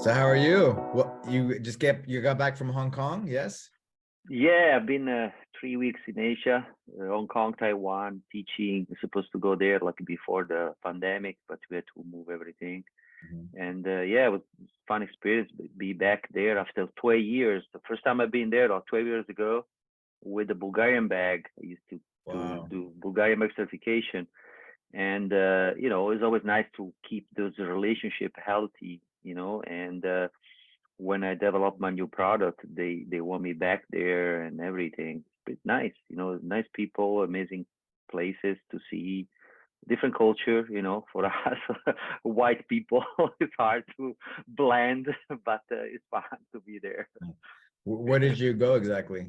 So how are you? Well, you got back from Hong Kong, yes? Yeah, I've been 3 weeks in Asia, Hong Kong, Taiwan, teaching. I'm supposed to go there like before the pandemic, but we had to move everything. Mhm. And yeah, it was a fun experience. Be back there after 12 years. The first time I've been there, like 12 years ago, with the Bulgarian bag. I used to Wow. do Bulgarian bag certification, and it's always nice to keep those relationship healthy. And when I develop my new product, they want me back there and everything. It's nice, nice people, amazing places to see, different culture. For us white people, it's hard to blend, but it's fun to be there. Where did you go exactly?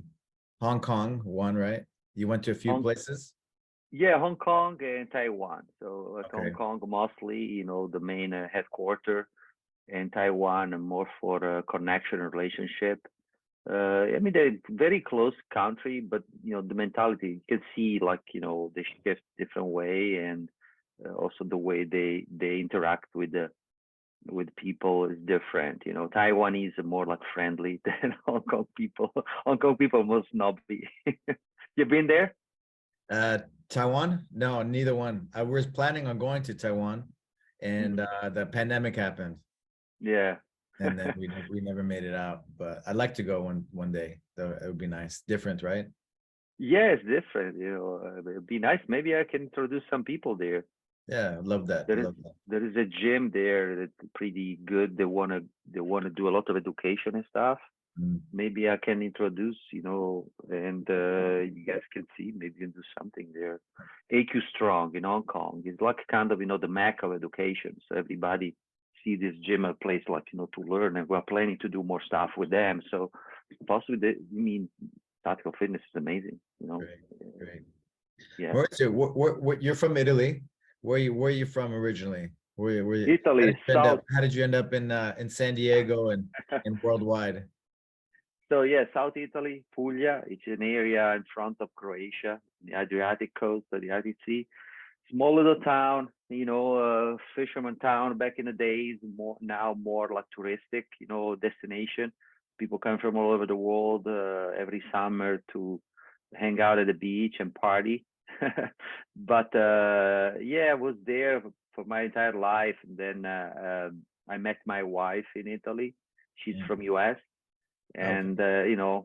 Hong Kong, one, right? You went to a few Hong, places? yeah, Hong Kong and Taiwan. So like Hong Okay. Kong mostly, the main headquarter, and Taiwan more for connection and relationship. I mean, they're very close country, but the mentality you can see, like they shift different way, and also the way they interact with people is different. Taiwanese are more like friendly than Hong Kong people. Hong Kong people are more snobby. You been there? Uh, Taiwan? No, neither one. I was planning on going to Taiwan, and Mm, the pandemic happened, yeah. and then we never made it out. But I'd like to go one day. Though it would be nice. Different, right? Yeah, it's different. It'd be nice. Maybe I can introduce some people there. Yeah, love that. There is Love that. there is a gym there that's pretty good. They wanna do a lot of education and stuff. Mm. Maybe I can introduce, and you guys can see. Maybe you can do something there. AQ Strong in Hong Kong is like kind of the mecca of education. So everybody see this gym a place like to learn, and we're planning to do more stuff with them. So possibly, tactical fitness is amazing. Great, great. Yeah. Maurizio, what you're from Italy? Where you from originally? Italy, South. How did you end up in San Diego and worldwide? So yeah, South Italy, Puglia. It's an area in front of Croatia, the Adriatic coast of the Adriatic Sea. Small little town, fisherman town back in the days. More like touristic, destination. People come from all over the world every summer to hang out at the beach and party. But yeah, I was there for my entire life. And then I met my wife in Italy. She's Mm. from US, Okay, and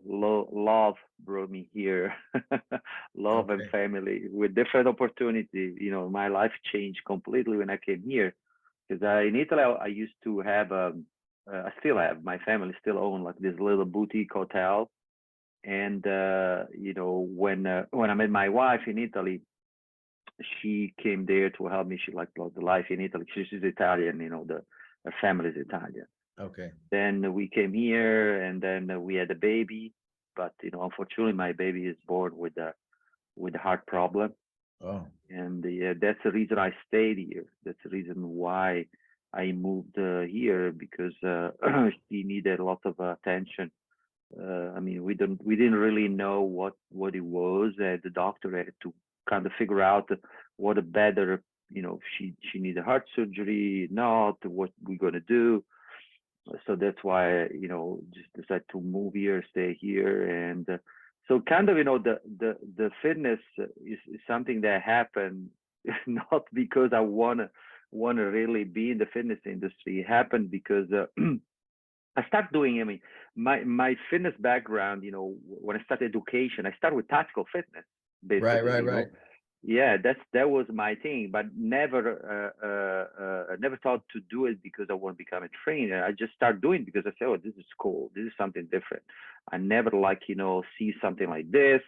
love brought me here. Love and okay. family with different opportunity. My life changed completely when I came here, because in Italy I used to have I still have, my family still own like this little boutique hotel. And when I met my wife in Italy, she came there to help me. She liked the life in Italy. She's Italian, her family is Italian. Okay. Then we came here, and then we had a baby. But unfortunately, my baby is born with a heart problem, Oh, and that's the reason I stayed here. That's the reason why I moved here, because she needed a lot of attention. I mean, we didn't really know what it was. The doctor had to kind of figure out what a better, she needed heart surgery, not what we're gonna do. So that's why just decided to move here, stay here. And so kind of the fitness is something that happened not because I wanna really be in the fitness industry. It happened because I started doing, I mean, my fitness background, when I started education, I started with tactical fitness, right, basically. right, right. Yeah, that was my thing, but never thought to do it because I want to become a trainer. I just started doing it because I said, oh, this is cool. This is something different. I never see something like this.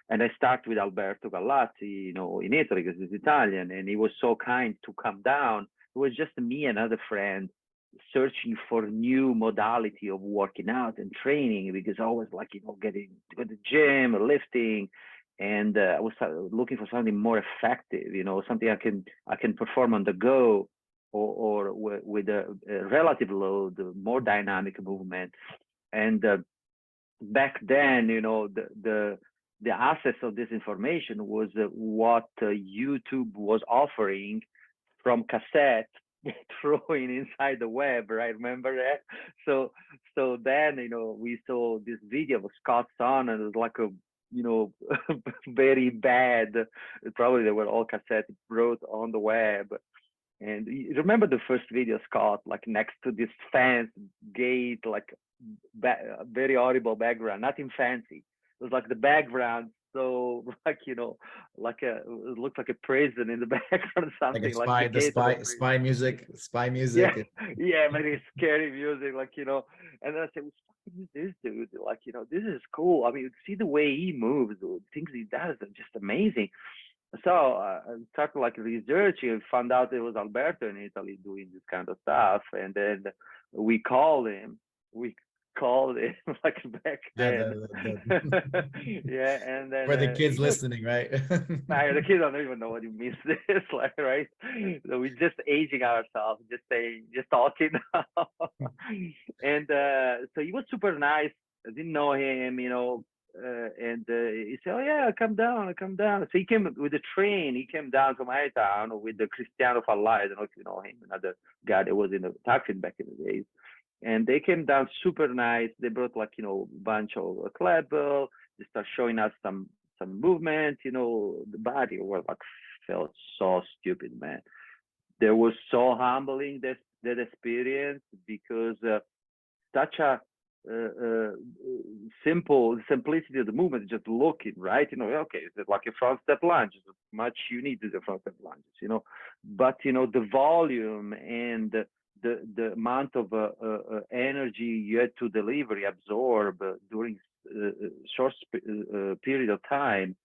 And I started with Alberto Galazzi, in Italy, because he's Italian, and he was so kind to come down. It was just me and another friend searching for new modality of working out and training, because I was getting to the gym, lifting, and I was looking for something more effective, something I can perform on the go, or with a relative load, more dynamic movement. And back then, the access of this information was what YouTube was offering from cassette throwing inside the web, right? Remember that? So then, we saw this video of Scott's son, and it was like a, very bad. Probably they were all cassette wrote on the web. And you remember the first video, Scott, like next to this fence gate, like very horrible background, nothing fancy. It was like the background, so like it looked like a prison in the background, or Like a something like spy, the the gate of a spy, prison. spy Yeah, music. yeah, very scary music, And then I said, "What's fucking is this dude? This is cool. I mean, see the way he moves, the things he does are just amazing." So I started like researching and found out it was Alberto in Italy doing this kind of stuff. And then we called him. We called him like back The, then. the, Yeah, and then for the kids he was, listening, right? the kids don't even know what you mean this, like, right? So we're just aging ourselves, just saying, just talking. And so he was super nice. I didn't know him, and he said, "Oh yeah, come down, come down." So he came with the train. He came down to my town with the Cristiano Fallai. I don't know if you know him, another guy that was in the TACFIT back in the days. And they came down super nice. They brought like a bunch of Kleber. They start showing us some movement. The body was like felt so stupid, man. They was so humbling that experience, because such a simplicity of the movement, just looking, right? Okay, it's like a front step lunge. Much you need to the front step lunges, but the volume and the amount of energy you had to deliver, absorb during short period of time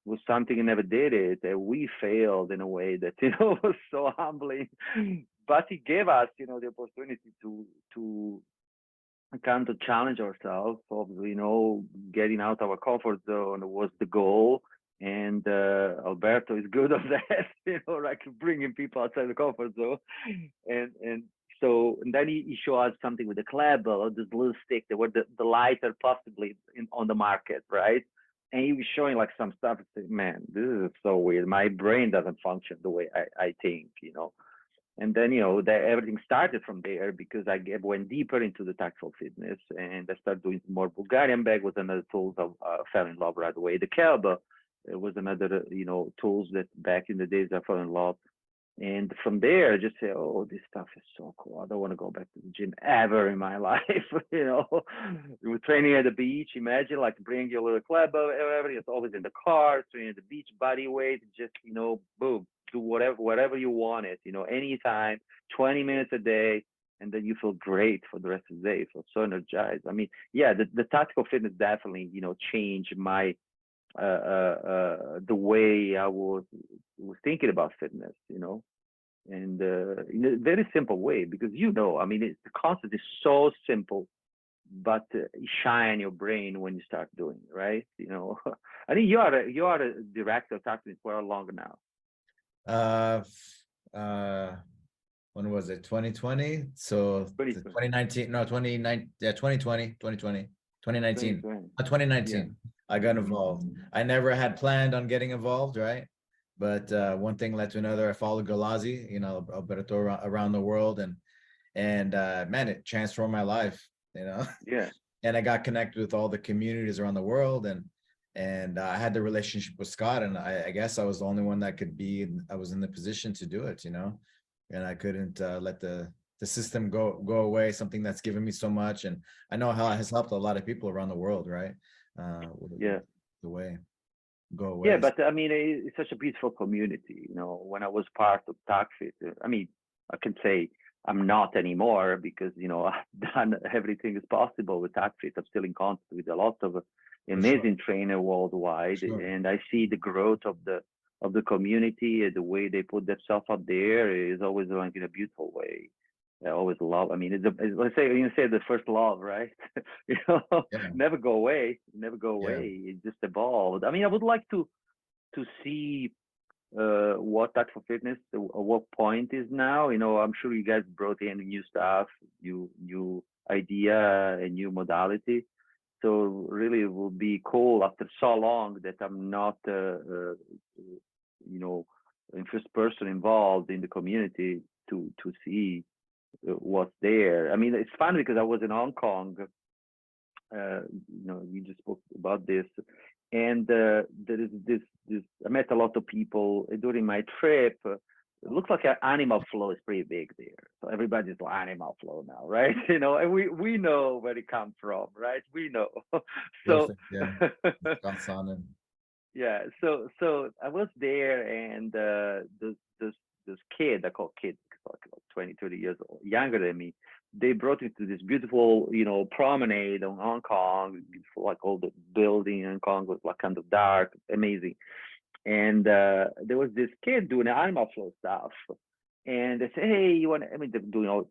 was something I never did it. And we failed in a way that was so humbling. But it gave us, the opportunity to kind of challenge ourselves. Obviously, getting out of our comfort zone was the goal. And Alberto is good on that, like bringing people outside the comfort zone. And so, and then he showed us something with the Klebel, or this little stick that were the lighter possibly on the market, right? And he was showing like some stuff. I said, man, this is so weird. My brain doesn't function the way I think, And then, that everything started from there, because I went deeper into the tactile fitness, and I started doing more Bulgarian bag was another tools I fell in love right away. The Kelba was another, tools that back in the days I fell in love. And from there, I just say, oh, this stuff is so cool. I don't want to go back to the gym ever in my life. We're training at the beach. Imagine like bring your little club or whatever. It's always in the car, training at the beach, body weight, just, boom, do whatever you want it, anytime, 20 minutes a day. And then you feel great for the rest of the day. You feel so energized. I mean, yeah, the tactical fitness definitely, changed my the way I was thinking about fitness, and in a very simple way, because I mean, the concept is so simple, but it shine your brain when you start doing it, right? I think you are a director of tactics for how long now? uh when was it? 2020? So 2019, no, 2019, yeah, 2020, 2019. 2019. I got involved. I never had planned on getting involved, right? But one thing led to another. I followed Galazzi, Alberto around the world, and man, it transformed my life, Yeah. And I got connected with all the communities around the world, and I had the relationship with Scott, and I guess I was the only one that I was in the position to do it, and I couldn't let the system go away, something that's given me so much. And I know how it has helped a lot of people around the world, right? Yeah. The way go away. Yeah, but I mean, it's such a beautiful community. When I was part of TACFIT, I mean, I can say I'm not anymore, because I've done everything is possible with TACFIT. I'm still in contact with a lot of amazing trainer worldwide, and I see the growth of the community, and the way they put themselves out there is always like in a beautiful way. I always love. I mean, let's say the first love, right? Never go away, never go away. It just evolved. I mean, I would like to see what type of fitness, what point is now. I'm sure you guys brought in new stuff, new idea, and new modality. So really, it will be cool after so long that I'm not, and first person involved in the community to see what's there. I mean, it's fun because I was in Hong Kong. You just spoke about this, and there is this. I met a lot of people during my trip. It looks like animal flow is pretty big there. So everybody's like animal flow now, right? And we know where it comes from, right? We know. So Perfect, yeah. That's on it. yeah, so I was there, and this kid, I call kid, like 20, 30 years old, younger than me. They brought me to this beautiful, promenade on Hong Kong. Beautiful, like all the building in Hong Kong was like kind of dark, amazing. And there was this kid doing animal flow stuff, and they say, "Hey, you want?" I mean, they're doing all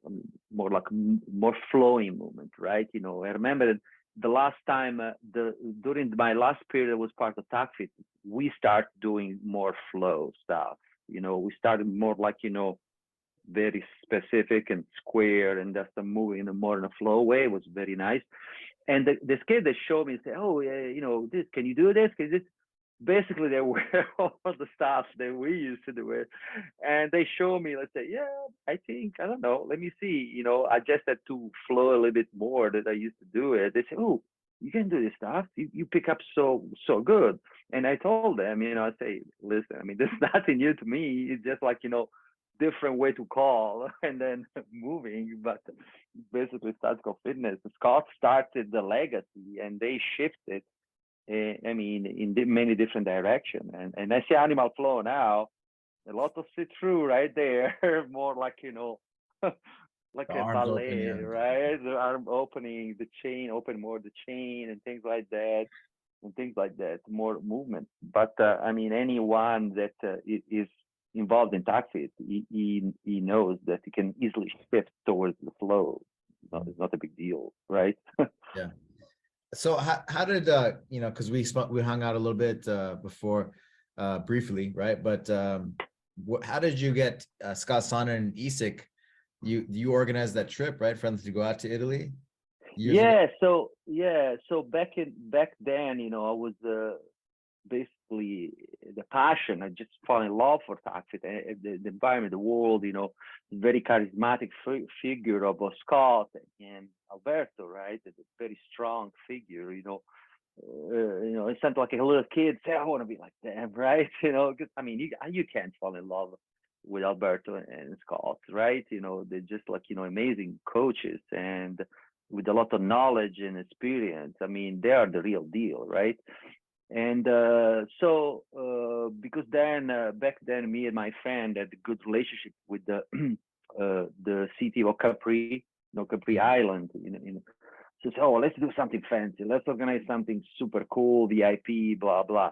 more like more flowing movement, right? I remember the last time, during my last period was part of TACFIT, we start doing more flow stuff. We started more like very specific and square, and just moving more in a flow way. It was very nice. And this kid, they showed me, say, "Oh, yeah, this, can you do this? Can you this?" Basically, they wear all the stuff that we used to do it, and they show me. Let's say, yeah, I think, I don't know. Let me see. I just had to flow a little bit more than I used to do it. They say, "Oh, you can do this stuff. You pick up so good." And I told them, I say, "Listen, I mean, there's nothing new to me. It's just like different way to call and then moving." But basically, statical fitness. Scott started the legacy, and they shifted. I mean, in many different directions. And I see animal flow now, a lot of sit-through right there, more like, like The a arms open, ballet, yeah. right? The arm opening, the chain, open more the chain and things like that, more movement. But I mean, anyone that is involved in TACFIT, he knows that he can easily shift towards the flow. It's not a big deal, right? Yeah. So how did because we hung out a little bit before briefly, right? But how did you get Scott Sonner and Isak? You organized that trip, right, for them to go out to Italy years ago? So back then, I was basically the passion. I just fall in love for TACFIT, the environment, the world. Very charismatic figure of Scott and Alberto, right? A very strong figure. It sounds like a little kid say, "I want to be like them," right? Because I mean, you can't fall in love with Alberto and Scott, right? They're just like amazing coaches, and with a lot of knowledge and experience. I mean, they are the real deal, right? And so because then back then, me and my friend had a good relationship with the city of Capri, Capri Island. So, let's do something fancy. Let's organize something super cool, VIP, blah blah.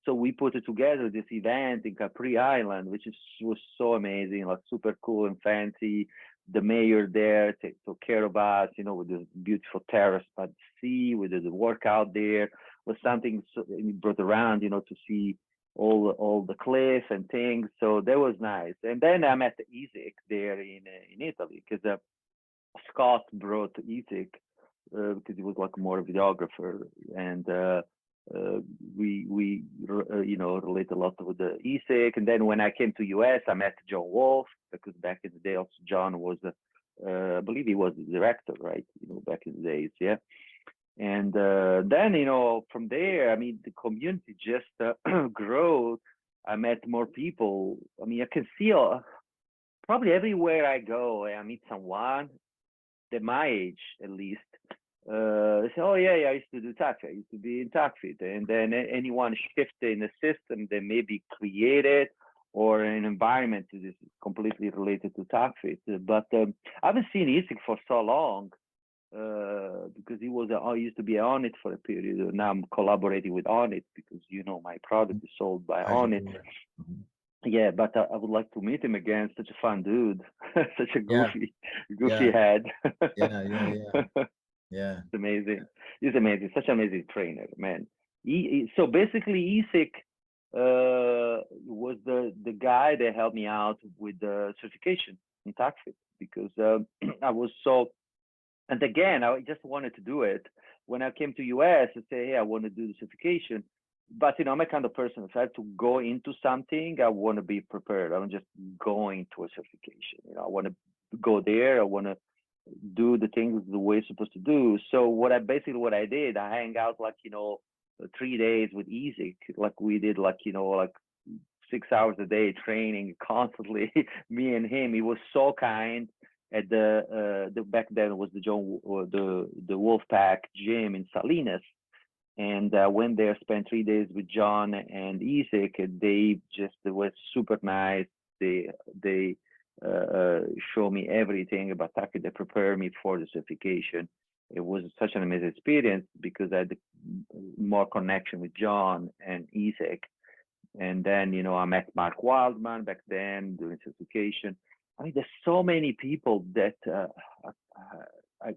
So we put it together, this event in Capri Island, which was so amazing, like super cool and fancy. The mayor there took care of us, with this beautiful terrace by the sea, with the workout there. Was something brought around, to see all the cliff and things. So that was nice. And then I met Isak there in Italy, because Scott brought Isak because he was like more a videographer, and we relate a lot with the Isak. And then when I came to US, I met John Wolf, because back in the day also John was I believe he was the director, right? Back in the days, yeah. And then from there, I mean, the community just grew. I met more people. I mean, I can see probably everywhere I go, I meet someone at my age, at least. They say, "Oh yeah, I used to do TACFIT. I used to be in TACFIT." And then anyone shifted in the system that maybe created or an environment that is completely related to TACFIT. But I haven't seen Isak for so long. Because I used to be on it for a period. Now I'm collaborating with On It, because my product is sold by On It. Yeah, but I would like to meet him again. Such a fun dude, such a goofy head. Yeah. It's amazing. He's amazing. Such an amazing trainer, man. So basically, Isak was the guy that helped me out with the certification in TACFIT, because I was so. And again, I just wanted to do it. When I came to US, I say, "Hey, I want to do the certification." but I'm a kind of person, if I have to go into something, I want to be prepared. I don't just go into a certification. I want to go there. I want to do the things the way it's supposed to do. So what I did, I hang out 3 days with Isaac, like we did, like 6 hours a day training constantly, me and him. He was so kind. At the back then it was the Wolfpack gym in Salinas. And I went there, spent 3 days with John and Isaac, and they were super nice. They show me everything about TACFIT. They prepare me for the certification. It was such an amazing experience because I had more connection with John and Isaac. And then, I met Mark Wildman back then doing certification. I mean, there's so many people that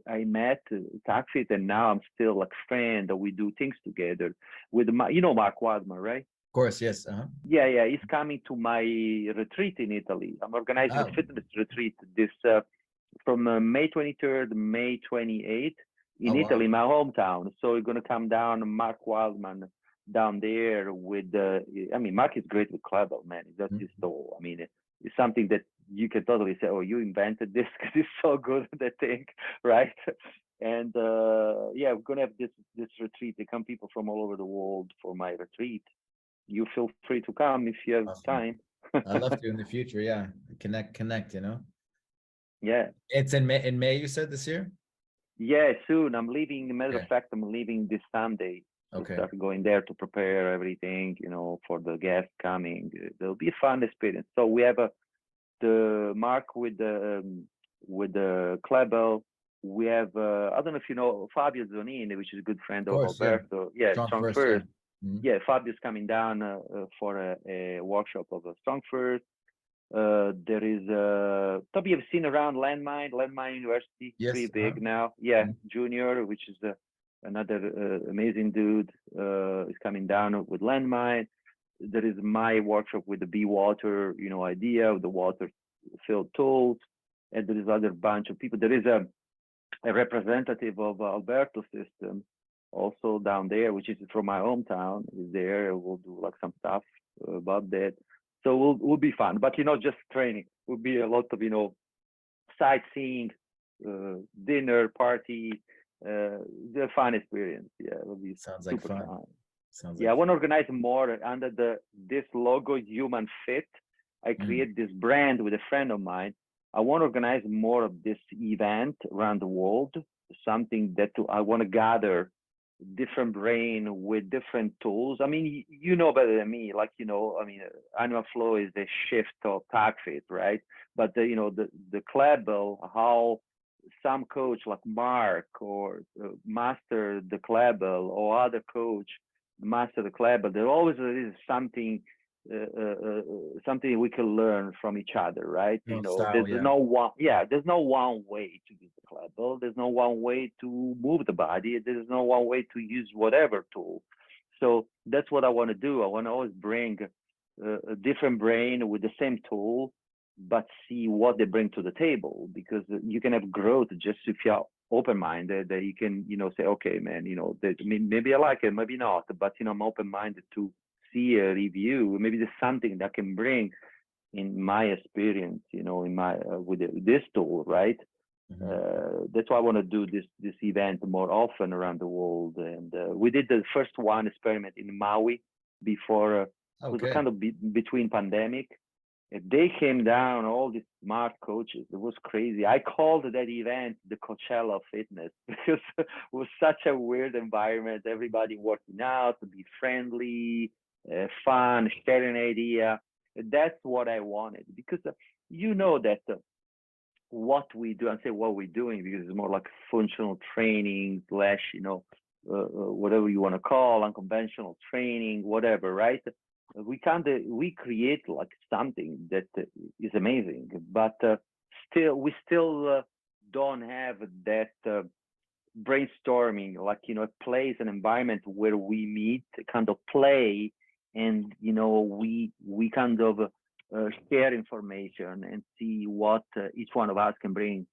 I met TACFIT, and now I'm still like friend, that we do things together with Mark Wildman, right? Of course, yes. Yeah, he's coming to my retreat in Italy. I'm organizing a fitness retreat this from May 23rd, May 28th in Italy, my hometown. So we're gonna come down, Mark Wildman down there with Mark is great with Kleber, man. That's his soul. I mean, it's something that you can totally say, oh, you invented this because it's so good at that thing, right? And we're gonna have this retreat. They come people from all over the world for my retreat. You feel free to come if you have time. I'd love to in the future. Yeah, connect. Yeah, it's in May. You said this year? Yeah, soon. I'm leaving. Matter of fact, I'm leaving this Sunday. Okay. Start going there to prepare everything, for the guests coming. It'll be a fun experience. So we have the Mark with the Klebel. We have I don't know if you know Fabio Zonini, which is a good friend of Alberto. Yeah, Strong First. Yeah, Fabio's coming down for a workshop of a Strong First. There is Toby, you've seen around Landmine University, pretty big now. Yeah, Junior, which is another amazing dude, is coming down with Landmine. There is my workshop with the Be Water, idea of the water filled tools, and there is other bunch of people. There is a representative of Alberto system also down there, which is from my hometown, is there. We'll do like some stuff about that. So we'll be fun, but just training will be a lot of sightseeing, dinner, party, the fun experience. Yeah, it will be sounds like fun. I want to organize more under this logo, Human Fit. I create this brand with a friend of mine. I want to organize more of this event around the world. Something that I want to gather different brain with different tools. I mean, you know better than me, Animal Flow is the shift of TACFIT, right? But the Klebel, how some coach like Mark or master the Klebel, or other coach master the Klebel, there always is something we can learn from each other, right? There's no one way to use the Klebel. There's no one way to move the body. There's no one way to use whatever tool. So that's what I want to do. I want to always bring a different brain with the same tool, but see what they bring to the table, because you can have growth just if you're open-minded, that you can, say, okay, man, maybe I like it, maybe not, but, I'm open-minded to see a review. Maybe there's something that can bring in my experience, in my with this tool, right? That's why I want to do this event more often around the world. And we did the first one experiment in Maui before it was kind of between pandemic. And they came down, all these smart coaches. It was crazy. I called that event the Coachella of Fitness because it was such a weird environment. Everybody working out, to be friendly, fun, sharing idea. That's what I wanted, because that what we do, and say what we're doing, because it's more like functional training / whatever you want to call, unconventional training, whatever, right? We create like something that is amazing, but we still don't have that brainstorming, a place, an environment where we meet, kind of play, and we kind of share information and see what each one of us can bring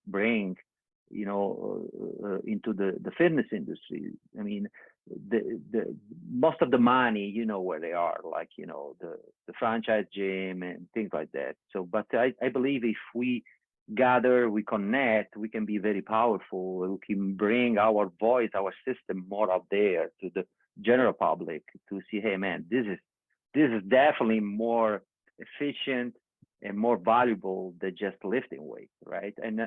into the fitness industry. I mean, the most of the money, you know where they are, like, you know, the franchise gym and things like that. So, but I believe if we gather, we connect, we can be very powerful. We can bring our voice, our system more out there to the general public to see, hey man, this is definitely more efficient and more valuable than just lifting weights, right? And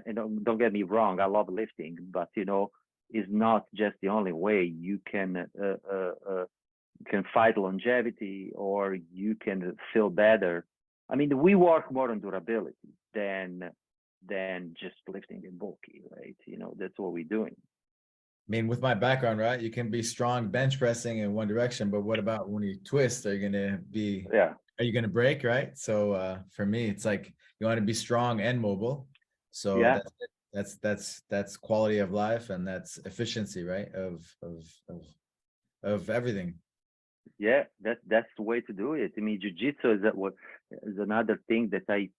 don't get me wrong, I love lifting, but you know, is not just the only way you can fight longevity, or you can feel better. I mean, we work more on durability than just lifting and bulky, right? You know, that's what we're doing. I mean, with my background, right, you can be strong bench pressing in one direction, but what about when you twist? Are you gonna be? Yeah. Are you gonna break? Right. So for me, it's like you want to be strong and mobile. So yeah, that's quality of life, and that's efficiency, right? Of everything. Yeah, that's the way to do it. I mean, jiu-jitsu is another thing that I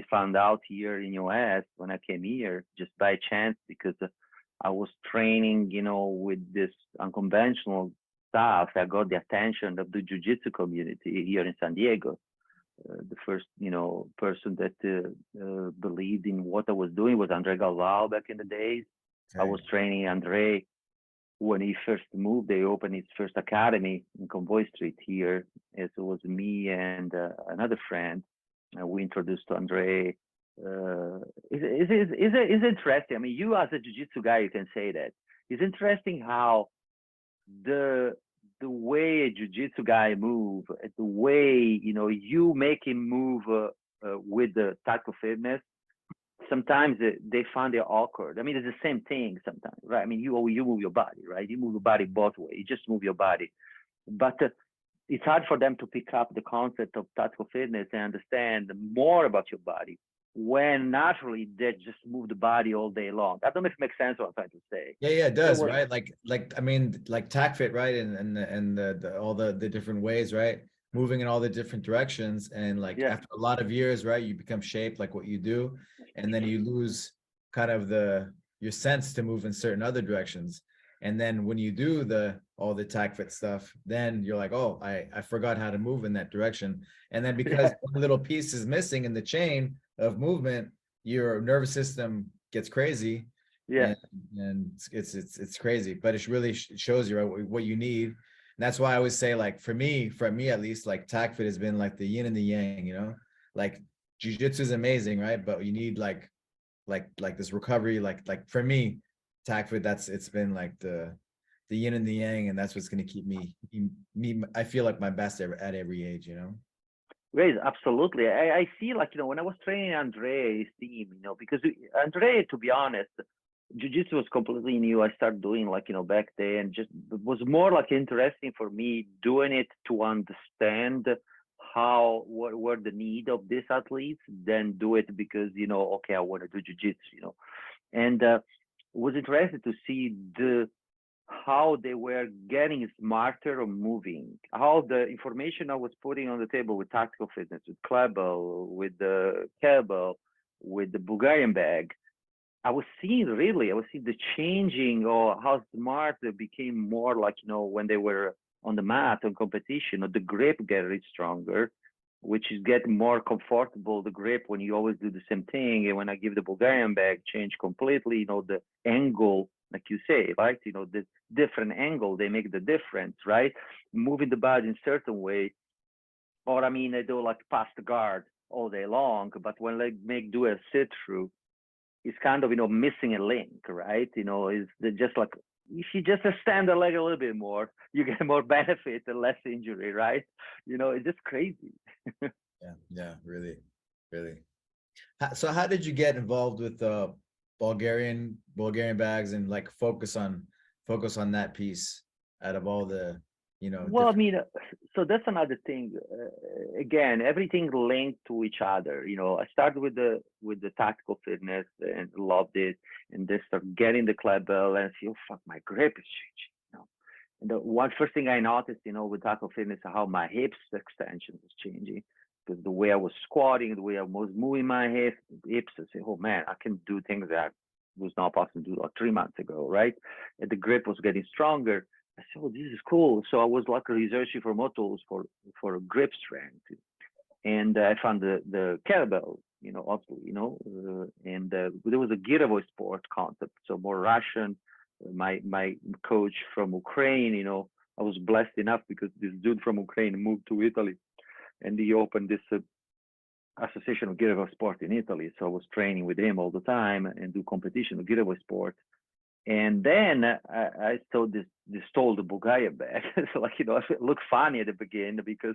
found out here in US when I came here just by chance, because I was training, you know, with this unconventional stuff. I got the attention of the jiu-jitsu community here in San Diego. The first, you know, person that believed in what I was doing was Andre Galvao back in the days. Okay. I was training Andre when he first moved. They opened his first academy in Convoy Street here. It was me and another friend. We introduced to Andre. It's interesting. I mean, you as a jiu-jitsu guy, you can say that. It's interesting how the way a jiu-jitsu guy move, the way, you know, you make him move with the tactical fitness, sometimes they find it awkward. I mean, it's the same thing sometimes, right? I mean, you move your body, right? You move your body both ways. You just move your body. But it's hard for them to pick up the concept of tactical fitness and understand more about your body when naturally they just move the body all day long. I don't know if it makes sense what I'm trying to say. Yeah, it does, right? Like I mean, like TACFIT, right? And all the different ways, right? Moving in all the different directions, and like after a lot of years, right, you become shaped like what you do, and then you lose kind of your sense to move in certain other directions. And then when you do all the TACFIT stuff, then you're like, oh, I forgot how to move in that direction. And then because one little piece is missing in the chain of movement, your nervous system gets crazy. Yeah. And it's crazy, but it really shows you, right, what you need. And that's why I always say, like, for me at least, like TACFIT has been like the yin and the yang, you know, like jiu-jitsu is amazing, right? But you need like this recovery, like for me, TACFIT, it's been like the yin and the yang, and that's what's going to keep me. I feel like my best at every age, you know. Great, absolutely. I see, like, you know, when I was training Andre's team, you know, because Andre, to be honest, jiu-jitsu was completely new. I started doing, like, you know, back then, just it was more like interesting for me doing it to understand what were the need of these athletes, than do it because, you know, okay, I want to do jiu-jitsu, you know. And was interested to see how they were getting smarter on moving, how the information I was putting on the table with tactical fitness, with Klebel, with the kettlebell, with the Bulgarian bag, I was seeing the changing, or how smart they became more, like, you know, when they were on the mat on competition, or the grip getting stronger, which is getting more comfortable, the grip, when you always do the same thing. And when I give the Bulgarian bag, change completely, you know, the angle, like you say, right? You know, the different angle, they make the difference, right? Moving the body in a certain way. Or, I mean, I do like past the guard all day long, but when I do a sit through, it's kind of, you know, missing a link, right? You know, it's just like, if you just extend the leg a little bit more, you get more benefit and less injury, right? You know, it's just crazy. Yeah, really. So how did you get involved with Bulgarian bags, and like focus on that piece out of all the, you know? Well, I mean, so that's another thing. Again, everything linked to each other. You know, I started with the tactical fitness and loved it, and then start getting the Klebel and see, oh fuck, my grip is changing. You know, and the first thing I noticed, you know, with tactical fitness, how my hips extension was changing, because the way I was squatting, the way I was moving my hips, I say, oh man, I can do things that was not possible to do like 3 months ago, right? And the grip was getting stronger. I said, oh, this is cool. So I was like researching for more tools for grip strength, and I found the kettlebell, obviously, and there was a girovoy sport concept, so more Russian. My coach from Ukraine, I was blessed enough because this dude from Ukraine moved to Italy, and he opened this association of girovoy sport in Italy. So I was training with him all the time and do competition of girovoy sport. And then I saw this tool, the Bulgarian bag. So it looked funny at the beginning because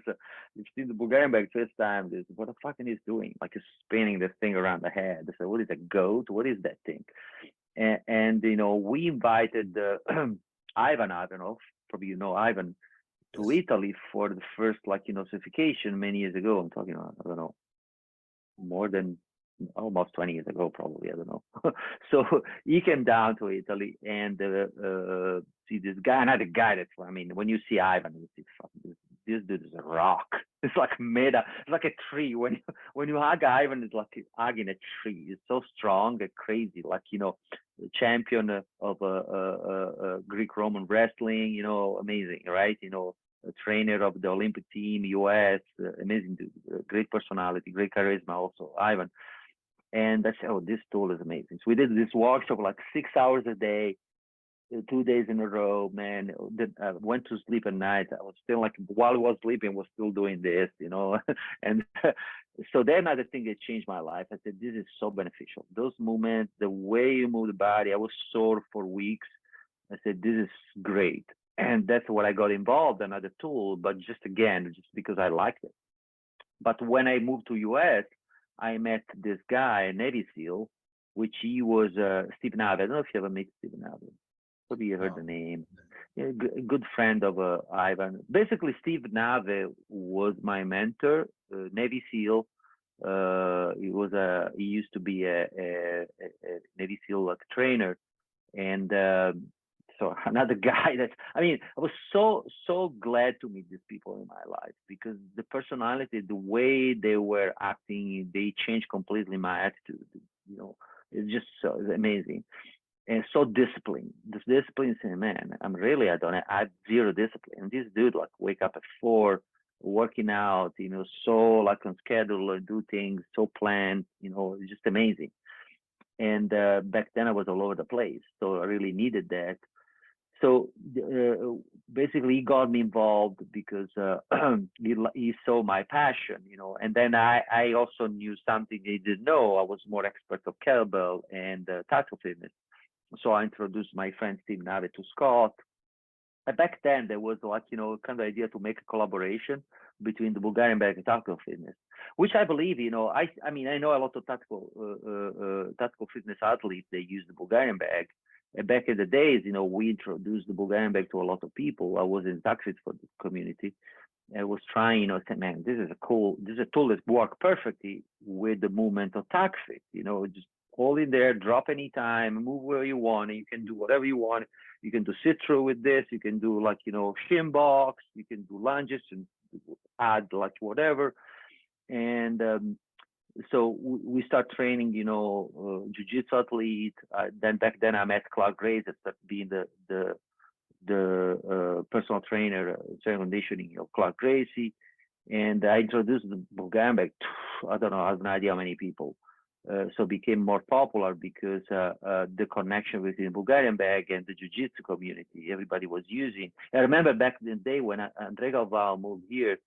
you've seen the Bulgarian bag first time. This, what the fuck is he doing? Like he's spinning this thing around the head. I said, what is a goat? What is that thing? And we invited Ivan Ivanov, probably Ivan, to Italy for the first certification many years ago. I'm talking about, I don't know, more than almost 20 years ago, probably, I don't know. So he came down to Italy and see this guy, another guy that's, I mean, when you see Ivan, you see, this dude is a rock. It's like made up, it's like a tree. When you hug Ivan, it's like hugging a tree. It's so strong and crazy, like, champion of Greek Roman wrestling, amazing, right? A trainer of the Olympic team, US, amazing dude, great personality, great charisma also, Ivan. And I said, oh, this tool is amazing. So we did this workshop like 6 hours a day, 2 days in a row, man. I went to sleep at night. I was still like, while I was sleeping, was still doing this, and so then another thing that changed my life. I said, this is so beneficial. Those movements, the way you move the body, I was sore for weeks. I said, this is great. And that's what I got involved, another tool, but just because I liked it. But when I moved to US, I met this guy, Navy SEAL, which he was Steve Nave. I don't know if you ever met Steve Nave. Probably you heard the name. Yeah, good friend of Ivan. Basically, Steve Nave was my mentor, Navy SEAL. He used to be a Navy SEAL like trainer, and so another guy that, I mean, I was so glad to meet these people in my life because the personality, the way they were acting, they changed completely my attitude. It's just it's amazing. And so disciplined. This discipline, saying, man, I have zero discipline. And this dude like wake up at 4, working out, so like on schedule and do things so planned, it's just amazing. And back then I was all over the place, so I really needed that. So basically, he got me involved because he saw my passion, And then I also knew something he didn't know. I was more expert of kettlebell and tactical fitness. So I introduced my friend Steve Nave to Scott. And back then, there was like, kind of idea to make a collaboration between the Bulgarian bag and tactical fitness, which I believe, I mean, I know a lot of tactical fitness athletes, they use the Bulgarian bag. And back in the days, we introduced the Bulgarian bag to a lot of people. I was in TACFIT for the community. I was trying, say, man, this is a tool that works perfectly with the movement of TACFIT, just hold in there, drop anytime, move where you want, and you can do whatever you want. You can do sit through with this, you can do like, shin box, you can do lunges and add like whatever. And so we start training, jiu-jitsu athlete. Then back then I met Clark Grace, that started being the personal trainer, strength conditioning of Clark Gracie. And I introduced the Bulgarian bag. I don't know, I have no idea how many people. So it became more popular because the connection between the Bulgarian bag and the jiu-jitsu community, everybody was using. I remember back in the day when Andrei Galval moved here,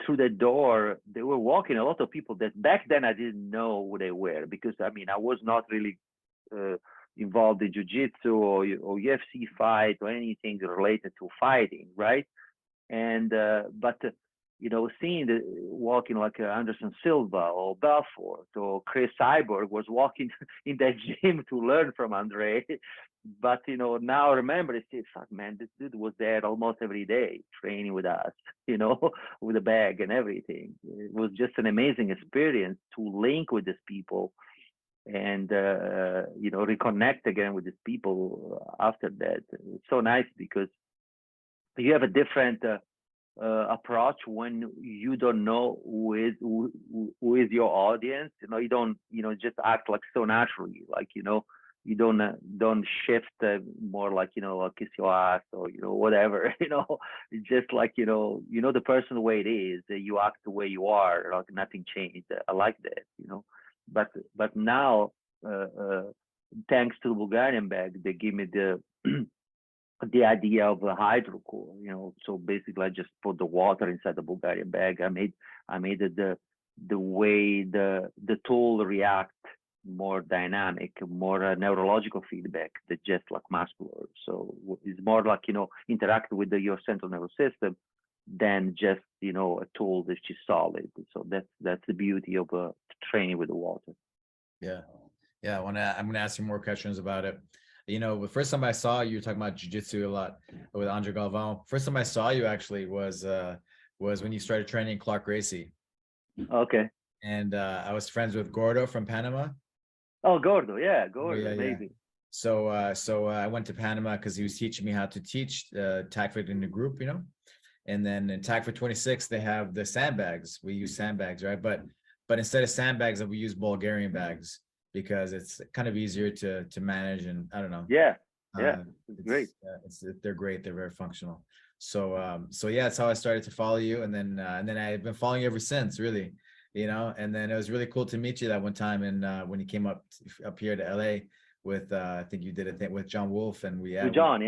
through the door, they were walking a lot of people that back then I didn't know who they were because, I mean, I was not really involved in jiu-jitsu or UFC fight or anything related to fighting, right? And but seeing walking like Anderson Silva or Belfort or Chris Cyborg was walking in that gym to learn from Andre. But now remember, it's fuck, man, this dude was there almost every day training with us, with a bag and everything. It was just an amazing experience to link with these people and reconnect again with these people after that. It's so nice because you have a different approach when you don't know who is your audience. You don't just act like so naturally, like don't shift more like, I'll kiss your ass or, whatever, it's just like, the person the way it is, you act the way you are, like nothing changed. I like that, but now, thanks to the Bulgarian bag, they give me the the idea of a HydroCore, so basically I just put the water inside the Bulgarian bag. I made it the way the tool react more dynamic, more neurological feedback than just like muscular. So it's more like, interact with your central nervous system than just, a tool that's just solid. So that's the beauty of training with the water. Yeah. I'm gonna ask you more questions about it. The first time I saw you, talking about jiu-jitsu a lot with Andre Galvão. First time I saw you actually was when you started training Clark Gracie. Okay. And I was friends with Gordo from Panama. Oh, Gordo, yeah, amazing. So I went to Panama because he was teaching me how to teach TACFIT in the group, and then in TACFIT 26 they have the sandbags. We use sandbags, right? But instead of sandbags, we use Bulgarian bags because it's kind of easier to manage, and I don't know. Yeah, it's great. They're great. They're very functional. So yeah, that's how I started to follow you, and then I've been following you ever since, really. And then it was really cool to meet you that one time, and when you came up here to LA with I think you did a thing with John Wolf, and with John,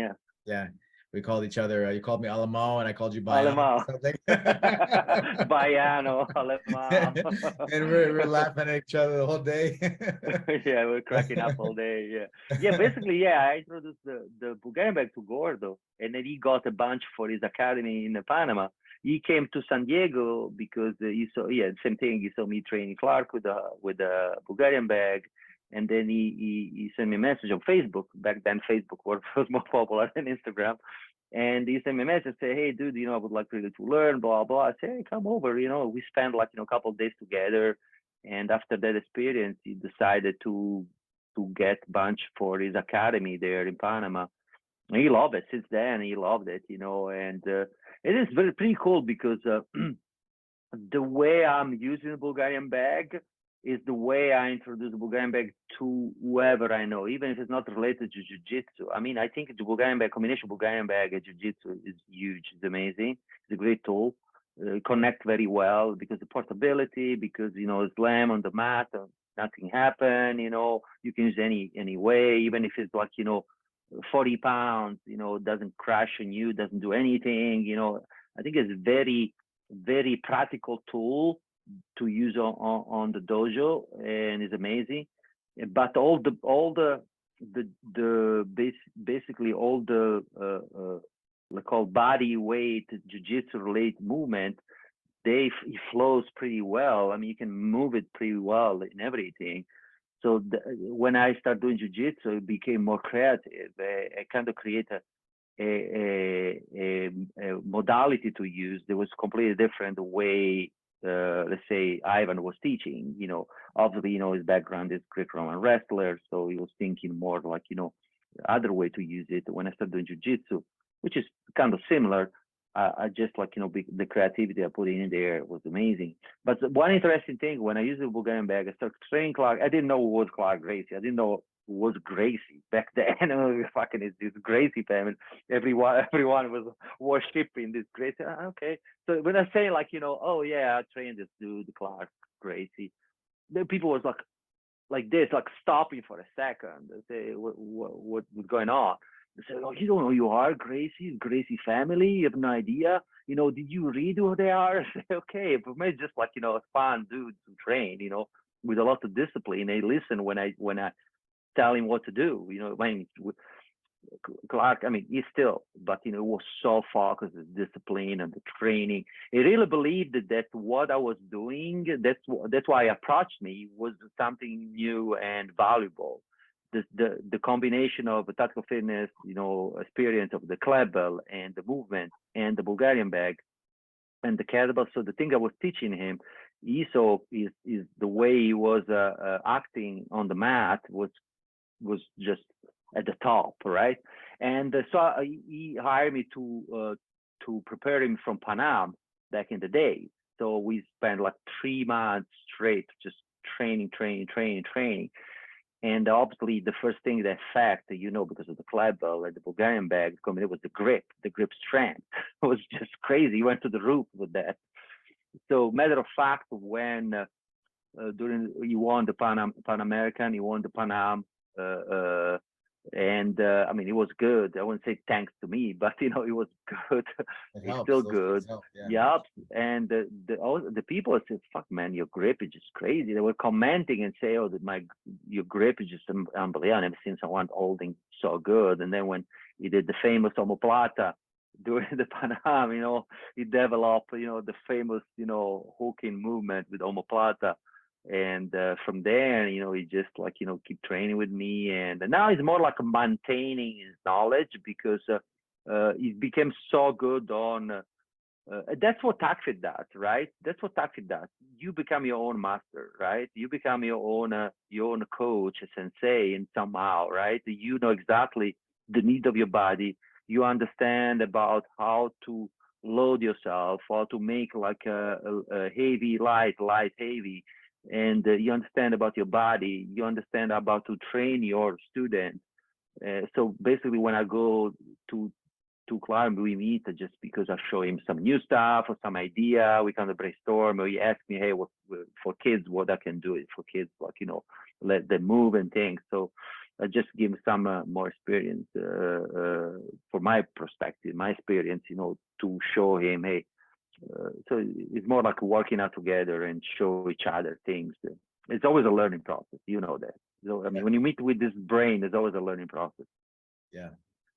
we called each other. You called me Alamo, and I called you Baiano. Baiano, Alemão. And we're laughing at each other the whole day. Yeah, we're cracking up all day. Yeah. Basically, I introduced the Bulgarian bag to Gordo, and then he got a bunch for his academy in Panama. He came to San Diego because he saw, same thing. He saw me training Clark with the Bulgarian bag, and then he sent me a message on Facebook. Back then, Facebook was more popular than Instagram. And he sent me a message, say, hey, dude, I would like really to learn, blah, blah. I say, hey, come over. We spent like, a couple of days together. And after that experience, he decided to get bunch for his academy there in Panama. And he loved it. Since then, he loved it, and it is pretty cool because the way I'm using the Bulgarian bag is the way I introduce the Bulgarian bag to whoever I know, even if it's not related to jiu-jitsu. I mean, I think the Bulgarian bag, combination Bulgarian bag and jiu-jitsu is huge. It's amazing. It's a great tool. Connect very well because the portability, because, slam on the mat, nothing happen, you can use any way, even if it's like, 40 pounds, doesn't crash on you, doesn't do anything, I think it's very, very practical tool to use on the dojo, and it's amazing. But basically all the called body weight jiu-jitsu related movement, it flows pretty well. I mean, you can move it pretty well in everything. So when I started doing jiu-jitsu, it became more creative. I kind of create a modality to use that was completely different the way, let's say, Ivan was teaching. Obviously, his background is Greco-Roman wrestler, so he was thinking more like, other way to use it. When I started doing jiu-jitsu, which is kind of similar, I just like, the creativity I put in there was amazing. But one interesting thing, when I used the Bulgarian bag, I started training Clark. I didn't know who was Clark Gracie. I didn't know who was Gracie back then. Fucking this Gracie family. Everyone was worshipping this Gracie. Okay. So when I say like, oh yeah, I trained this dude, Clark Gracie, the people was like this, like stopping for a second. They say, what's going on? They say, oh, you don't know who you are, Gracie family? You have no idea? Did you read who they are? I say, okay, but maybe just like, a fun dude to train, with a lot of discipline. They listen when I tell him what to do, Clark, I mean, he's still, but it was so focused on the discipline and the training. He really believed that what I was doing, that's why he approached me, was something new and valuable. The combination of the tactical fitness, experience of the kettlebell and the movement and the Bulgarian bag and the kettlebell. So the thing I was teaching him, he saw is the way he was acting on the mat was just at the top, right? And so he hired me to prepare him from Panam back in the day. So we spent like 3 months straight just training. And obviously, the first thing that fact, because of the flat belt and the Bulgarian bag, it was the grip strength. It was just crazy. He went to the roof with that. So, matter of fact, when during he won the Pan American, he won the Pan Am, and I mean, it was good. I wouldn't say thanks to me, but it was good. It's still good. Yeah. And the people said, "Fuck, man, your grip is just crazy." They were commenting and say, "Oh, your grip is just unbelievable. I've never seen someone holding so good." And then when he did the famous omoplata during the Pan Am, he developed, the famous, hooking movement with omoplata. And from there, he just keep training with me, and now he's more like maintaining his knowledge because he became so good on. That's what TACFIT does, right? That's what TACFIT does. You become your own master, right? You become your own coach, a sensei, and somehow, right? You know exactly the need of your body. You understand about how to load yourself, how to make like a heavy, light, heavy. And you understand about your body, you understand about to train your students. So basically, when I go to climb, we meet just because I show him some new stuff or some idea. We kind of brainstorm, or he asks me, "Hey, what for kids? What I can do it for kids? Like let them move and things." So I just give him some more experience for my perspective, my experience, to show him, hey. So it's more like working out together and show each other things. It's always a learning process, that. So I mean, when you meet with this brain, there's always a learning process. Yeah.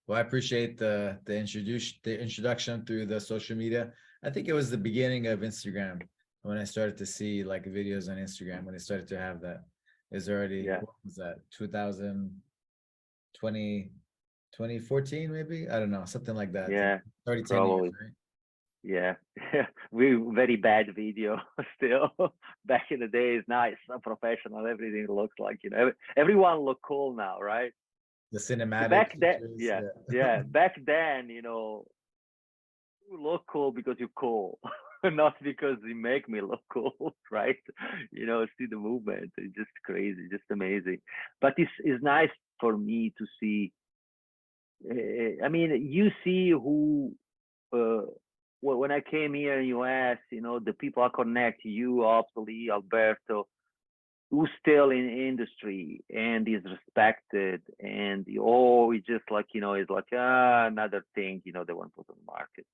Well, I appreciate the introduction through the social media. I think it was the beginning of Instagram when I started to see like videos on Instagram, when they started to have that. Is already, what was that, 2020, 2014 maybe? I don't know, something like that. Yeah, 30, 10 probably. years, right? Yeah, we very bad video still. Back in the days, now it's so professional. Everything looks like, everyone look cool now, right? The cinematic back then, features, yeah. Back then, you look cool because you're cool, not because you make me look cool, right? See the movement. It's just crazy, just amazing. But it's nice for me to see. I mean, you see who. When I came here in US, the people I connect, you, obviously, Alberto, who's still in industry and is respected, and it's just like, it's like another thing, they want to put on the market,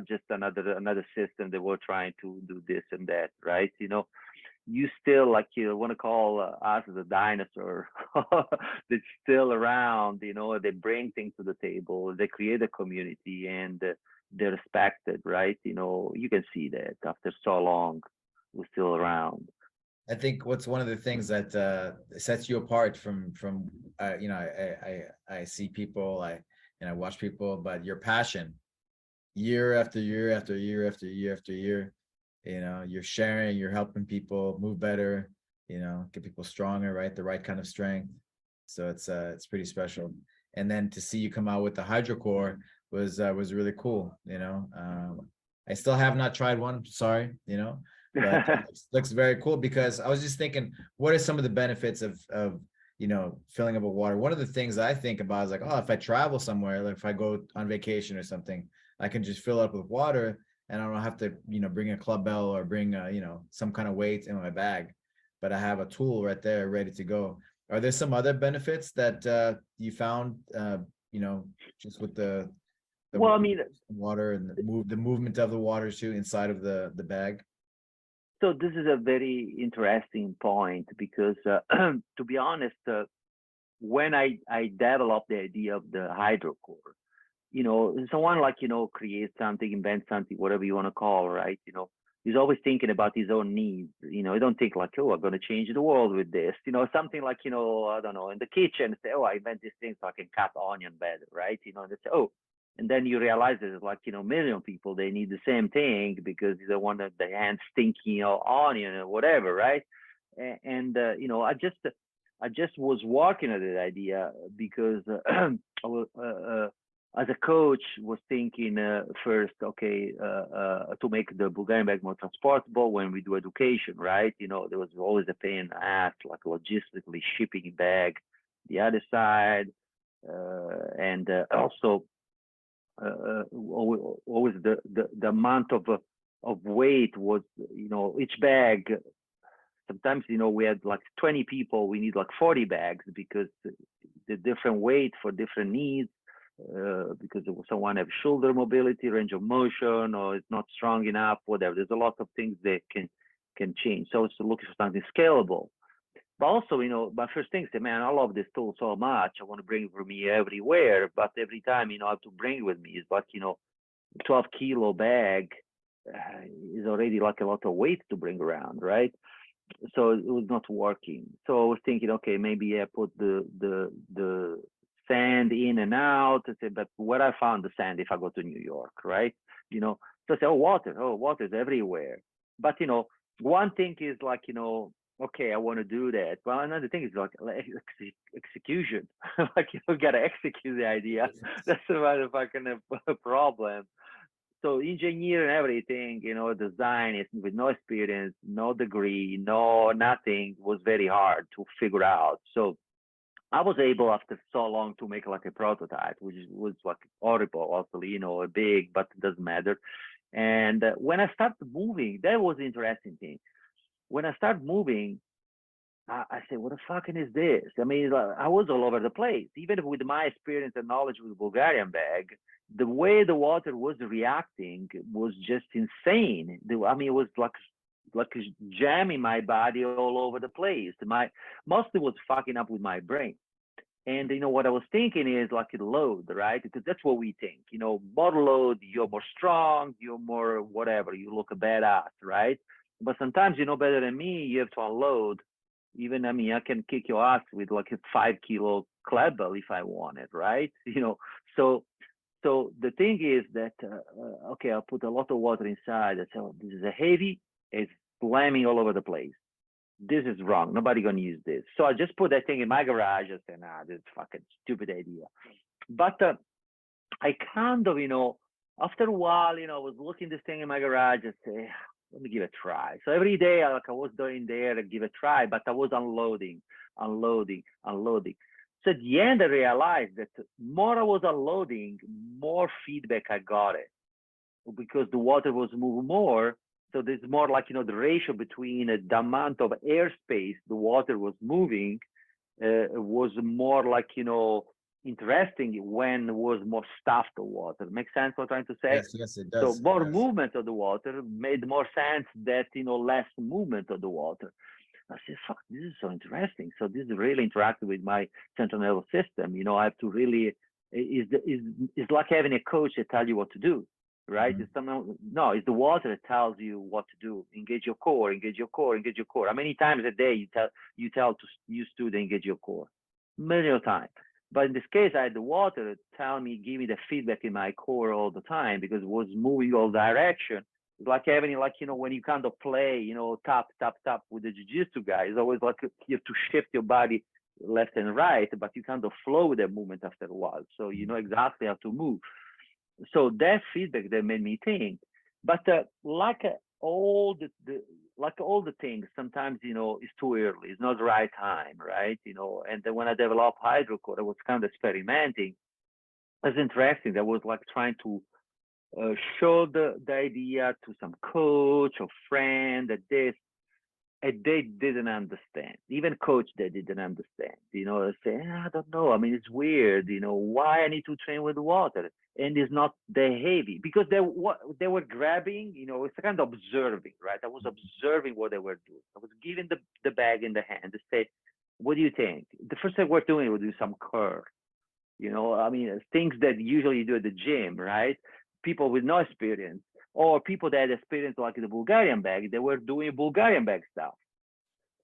just another system they were trying to do this and that, right? You still want to call us the dinosaur that's still around. They bring things to the table, they create a community, and they're respected, right? You can see that after so long, we're still around. I think what's one of the things that sets you apart from I see people, I watch people, but your passion, year after year after year after year after year, you're sharing, you're helping people move better, get people stronger, right? The right kind of strength. So it's pretty special. And then to see you come out with the HydroCore was really cool. I still have not tried one, sorry, but it looks very cool, because I was just thinking, what are some of the benefits of filling up with water? One of the things I think about is like, oh, if I travel somewhere, like if I go on vacation or something, I can just fill up with water, and I don't have to, bring a club bell or bring some kind of weight in my bag, but I have a tool right there ready to go. Are there some other benefits that you found, just with the well, I mean, water and the movement of the water too inside of the bag? So this is a very interesting point, because to be honest, when I developed the idea of the HydroCore, someone creates something, invents something, whatever you want to call, right? He's always thinking about his own needs. I don't think like, oh, I'm going to change the world with this. Something like, I don't know, in the kitchen, say, oh, I invent this thing so I can cut onion better, right? They say, oh, and then you realize there's like, million people, they need the same thing because they want their hands stinky, onion or whatever, right? And I just was working at that idea because I was, as a coach, was thinking first, okay, to make the Bulgarian bag more transportable when we do education, right? You know, there was always a pain in the ass, like logistically shipping bag the other side, and also always the amount of weight was, you know, each bag. Sometimes, you know, we had like 20 people, we need like 40 bags because the different weight for different needs. Because someone have shoulder mobility, range of motion, or it's not strong enough, whatever. There's a lot of things that can change. So it's looking for something scalable. But also, you know, my first thing is, man, I love this tool so much. I want to bring it with me everywhere. But every time, you know, I have to bring it with me. It's like, you know, 12-kilo bag is already like a lot of weight to bring around, right? So it was not working. So I was thinking, okay, maybe I put the sand in and out. I said, but where I found the sand if I go to New York, right? You know, so I said, oh, water's everywhere. But, you know, one thing is like, you know, okay, I want to do that. Well, another thing is like execution. Like, you got to execute the idea. That's a motherfucking problem. So engineer and everything, you know, design is with no experience, no degree, no nothing, was very hard to figure out. So I was able after so long to make like a prototype, which was like horrible, also, you know, big, but it doesn't matter. And when I started moving, that was the interesting thing. When I started moving, I said, what the fucking is this? I mean, I was all over the place. Even with my experience and knowledge with the Bulgarian bag, the way the water was reacting was just insane. I mean, it was like jamming my body all over the place. Mostly was fucking up with my brain. And you know what I was thinking is like a load, right? Because that's what we think. You know, more load, you're more strong, you're more whatever, you look a badass, right? But sometimes you know better than me, you have to unload. Even, I mean, I can kick your ass with like a 5-kilo Klebel if I want it, right? You know, so the thing is that okay, I'll put a lot of water inside. I say, oh, this is a heavy, it's slamming all over the place. This is wrong. Nobody gonna use this. So I just put that thing in my garage. I said, nah, this is fucking stupid idea. But I kind of, you know, after a while, you know, I was looking this thing in my garage. I say, let me give it a try. So every day, like I was going there to give it a try, but I was unloading. So at the end, I realized that more I was unloading, more feedback I got it, because the water was moving more. So there's more like, you know, the ratio between the amount of airspace the water was moving was more like, you know, interesting when was more stuffed the water. Makes sense what I'm trying to say? Yes, it does. So more movement of the water made more sense that, you know, less movement of the water. I said, fuck, this is so interesting. So this is really interacting with my central nervous system. You know, I have to really, it's like having a coach that tells you what to do, right? Mm-hmm. It's the water that tells you what to do. Engage your core, engage your core, engage your core. How many times a day you tell you student engage your core? Many times. But in this case, I had the water tell me, give me the feedback in my core all the time, because it was moving all direction. It's like having, like, you know, when you kind of play, you know, tap with the jiu-jitsu guy. It's always like you have to shift your body left and right, but you kind of flow with that movement after a while. So you know exactly how to move. So that feedback that made me think. But like all the things, sometimes, you know, it's too early. It's not the right time, right? You know, and then when I developed HydroCore, I was kind of experimenting. It's interesting. I was like trying to show the idea to some coach or friend that this, and they didn't understand. Even coach, they didn't understand. You know, they say, I don't know. I mean, it's weird. You know, why I need to train with water, and it's not that heavy, because they were grabbing. You know, it's kind of observing, right? I was observing what they were doing. I was giving the bag in the hand. They say, what do you think? The first thing we're doing, we'll do some curl. You know, I mean, things that usually you do at the gym, right? People with no experience, or people that had experience like the Bulgarian bag, they were doing Bulgarian bag stuff.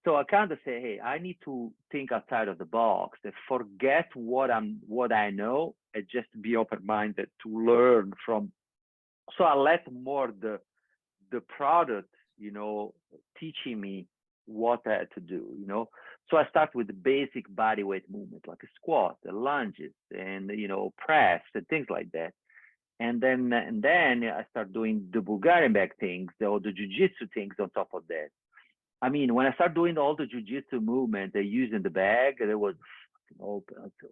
So I kind of say, hey, I need to think outside of the box, and forget what I know, and just be open-minded to learn from. So I let more the product, you know, teaching me what I had to do, you know. So I start with the basic body weight movement, like a squat, the lunges, and you know, press and things like that. And then I start doing the Bulgarian bag things or the jiu-jitsu things on top of that. I mean, when I start doing all the jiu-jitsu movement they use in the bag, there was, oh,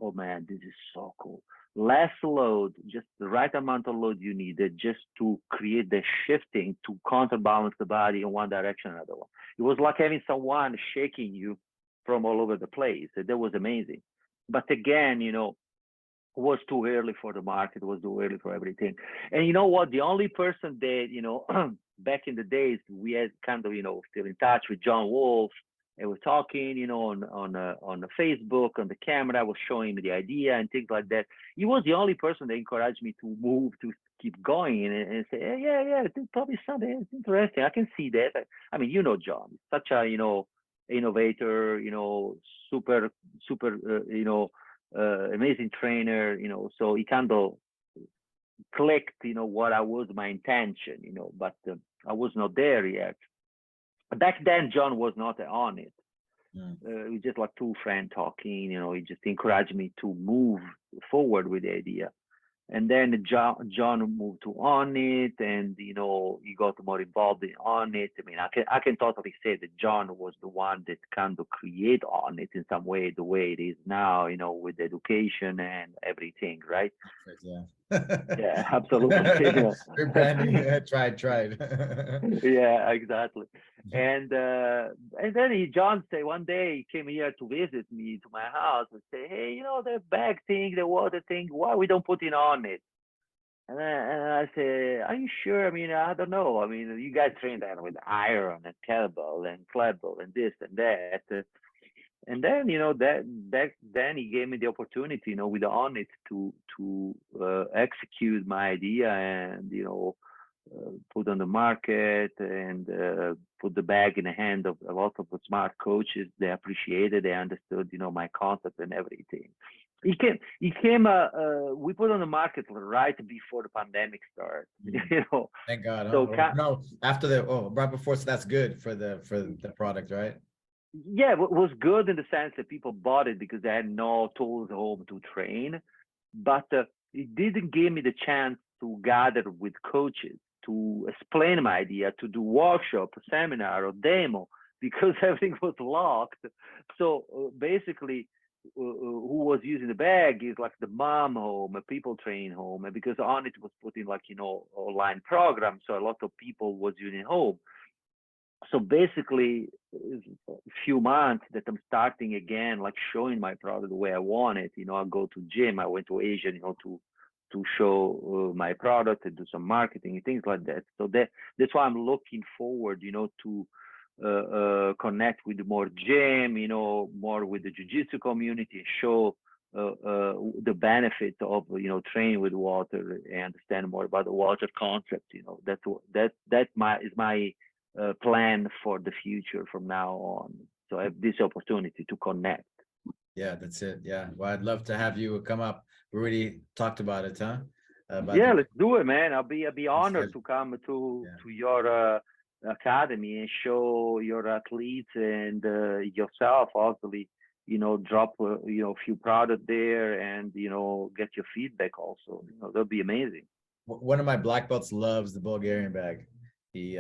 oh man, this is so cool. Less load, just the right amount of load you needed just to create the shifting to counterbalance the body in one direction or another one. It was like having someone shaking you from all over the place. That was amazing. But again, you know, was too early for the market, was too early for everything. And you know what? The only person that, you know, back in the days, we had kind of, you know, still in touch with John Wolf, and we're talking, you know, on the Facebook, on the camera, I was showing him the idea and things like that. He was the only person that encouraged me to move, to keep going and say, hey, yeah, it's probably something, it's interesting. I can see that. I mean, you know, John, such a, you know, innovator, you know, super, you know, amazing trainer, you know, so he kind of clicked, you know, what I was my intention, you know, but I was not there yet. Back then, John was not on it. It was just like two friends talking, you know, he just encouraged me to move forward with the idea. And then John moved to on it, and you know, he got more involved on it. I mean, I can totally say that John was the one that kind of create on it in some way, the way it is now, you know, with education and everything, right? Yeah. Yeah, absolutely. Rebranding, tried. Yeah, exactly. And then John say one day he came here to visit me to my house and say, hey, you know, the bag thing, the water thing, why we don't put it on it? And I say, are you sure? I mean, I don't know. I mean, you guys train that with iron and kettlebell and klebbell and this and that. And then, you know, then he gave me the opportunity, you know, with the on it to execute my idea and, you know, put on the market and put the bag in the hand of a lot of the smart coaches. They appreciated, they understood, you know, my concept and everything. We put on the market right before the pandemic started, you know. Thank God. So no, after right before, so that's good for the product, right? Yeah, it was good in the sense that people bought it because they had no tools at home to train, but it didn't give me the chance to gather with coaches to explain my idea, to do workshop, a seminar, or demo, because everything was locked. So basically, who was using the bag is like the mom home, a people train home, and because on it was putting like, you know, online program, so a lot of people was using home. So basically, a few months that I'm starting again, like showing my product the way I want it. You know, I go to gym. I went to Asia, you know, to show my product and do some marketing and things like that. So that's why I'm looking forward, you know, to connect with more gym, you know, more with the jiu-jitsu community, show the benefit of, you know, training with water and understand more about the water concept. You know, that is my plan for the future from now on. So I have this opportunity to connect. Yeah, that's it. Yeah. Well, I'd love to have you come up. We already talked about it, huh? Yeah, let's do it, man. I'll be honored to come to your academy and show your athletes and yourself, obviously, you know, drop you know, a few products there and, you know, get your feedback also. You know, that'll be amazing. One of my black belts loves the Bulgarian bag. He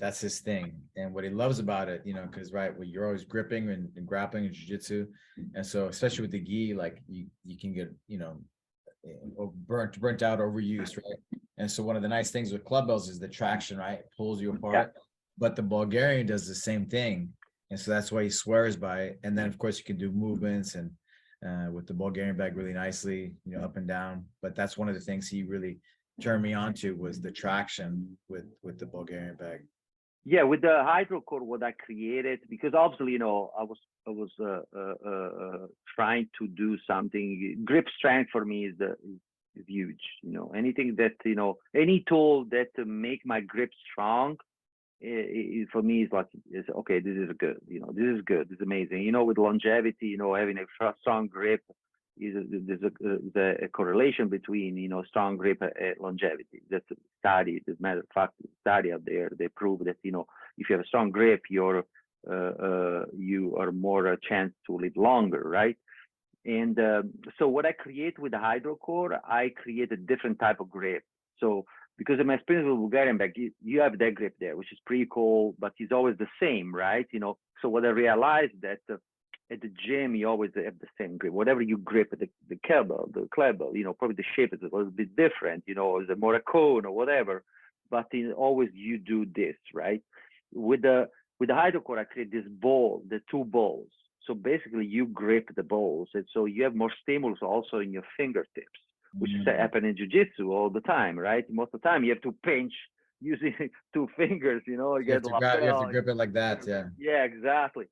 that's his thing, and what he loves about it, you know, because right, well, you're always gripping and grappling and jiu-jitsu, and so especially with the gi, like you can get, you know, burnt out, overused, right? And so one of the nice things with club bells is the traction, right? It pulls you apart. Yeah. But the Bulgarian does the same thing, and so that's why he swears by it. And then of course you can do movements and with the Bulgarian bag really nicely, you know, up and down. But that's one of the things he really turned me on to, was the traction with the Bulgarian bag. Yeah, with the HydroCore, what I created, because obviously, you know, I was trying to do something. Grip strength for me is huge. You know, anything that, you know, any tool that make my grip strong, for me is like, okay, this is good. You know, this is good. This is amazing. You know, with longevity, you know, having a strong grip, there's a correlation between, you know, strong grip and longevity. That's a study. As a matter of fact, study out there, they prove that, you know, if you have a strong grip, your you are more a chance to live longer, right? And so what I create with the HydroCore, I create a different type of grip. So because of my experience with Bulgarian bag, you have that grip there, which is pretty cool, but it's always the same, right? You know, so what I realized that at the gym, you always have the same grip. Whatever you grip, the kettlebell, the kettlebell, you know, probably the shape is a little bit different, you know, is it more a cone or whatever, but always you do this, right? With the HydroCore, I create this ball, the two balls. So basically you grip the balls, and so you have more stimulus also in your fingertips, which is happen in jiu-jitsu all the time, right? Most of the time you have to pinch using two fingers, you know, you have to grip it like that, yeah. Yeah, exactly.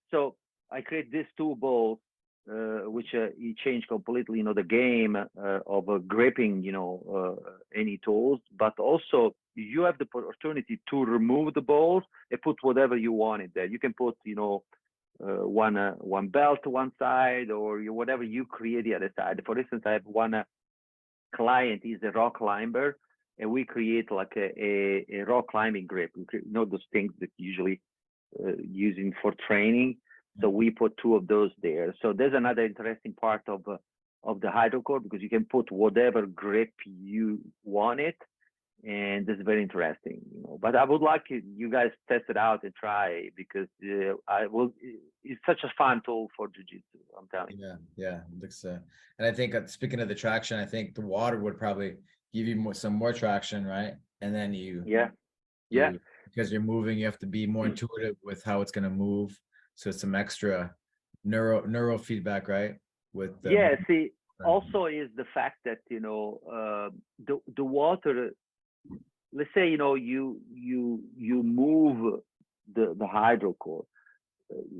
So I create these two balls, which you change completely, you know, the game of gripping, you know, any tools, but also you have the opportunity to remove the balls and put whatever you want in there. You can put, you know, one belt to one side, or whatever you create the other side. For instance, I have one client, he's a rock climber, and we create like a rock climbing grip. You know, those things that usually using for training. So we put two of those there. So there's another interesting part of the HydroCore, because you can put whatever grip you want it, and this is very interesting, you know. But I would like you guys test it out and try, because it's such a fun tool for jiu-jitsu, I'm telling you. Yeah, looks and I think speaking of the traction, I think the water would probably give you some more traction, right? And then because you're moving, you have to be more intuitive with how it's going to move, so some extra neuro feedback, right? With see, also is the fact that, you know, the water, let's say, you know, you move the HydroCore.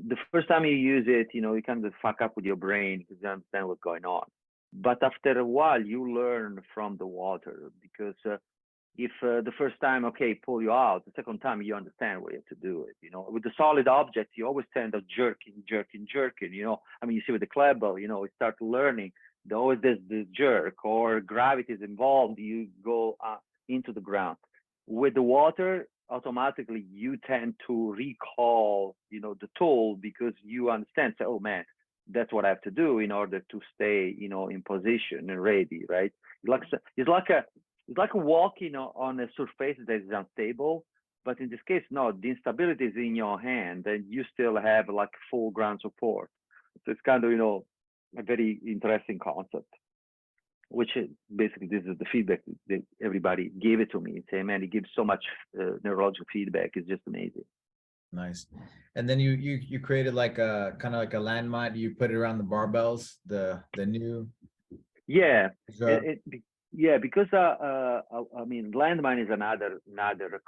The first time you use it, you know, you kind of fuck up with your brain because you understand what's going on. But after a while, you learn from the water, because if the first time, okay, pull you out, the second time you understand what you have to do it. You know, with the solid object, you always tend to jerking. You know, I mean, you see with the kettlebell, you know, you start learning. There always there's the jerk, or gravity is involved. You go into the ground. With the water, automatically you tend to recall, you know, the tool, because you understand. Say, oh man, that's what I have to do in order to stay, you know, in position and ready, right? It's like walking on a surface that is unstable, but in this case, no, the instability is in your hand, and you still have like full ground support. So it's kind of, you know, a very interesting concept, which is basically, this is the feedback that everybody gave it to me. Say, man, it gives so much neurological feedback. It's just amazing. Nice. And then you created like a kind of like a landmine. You put it around the barbells, the new. Yeah. Because I mean, landmine is another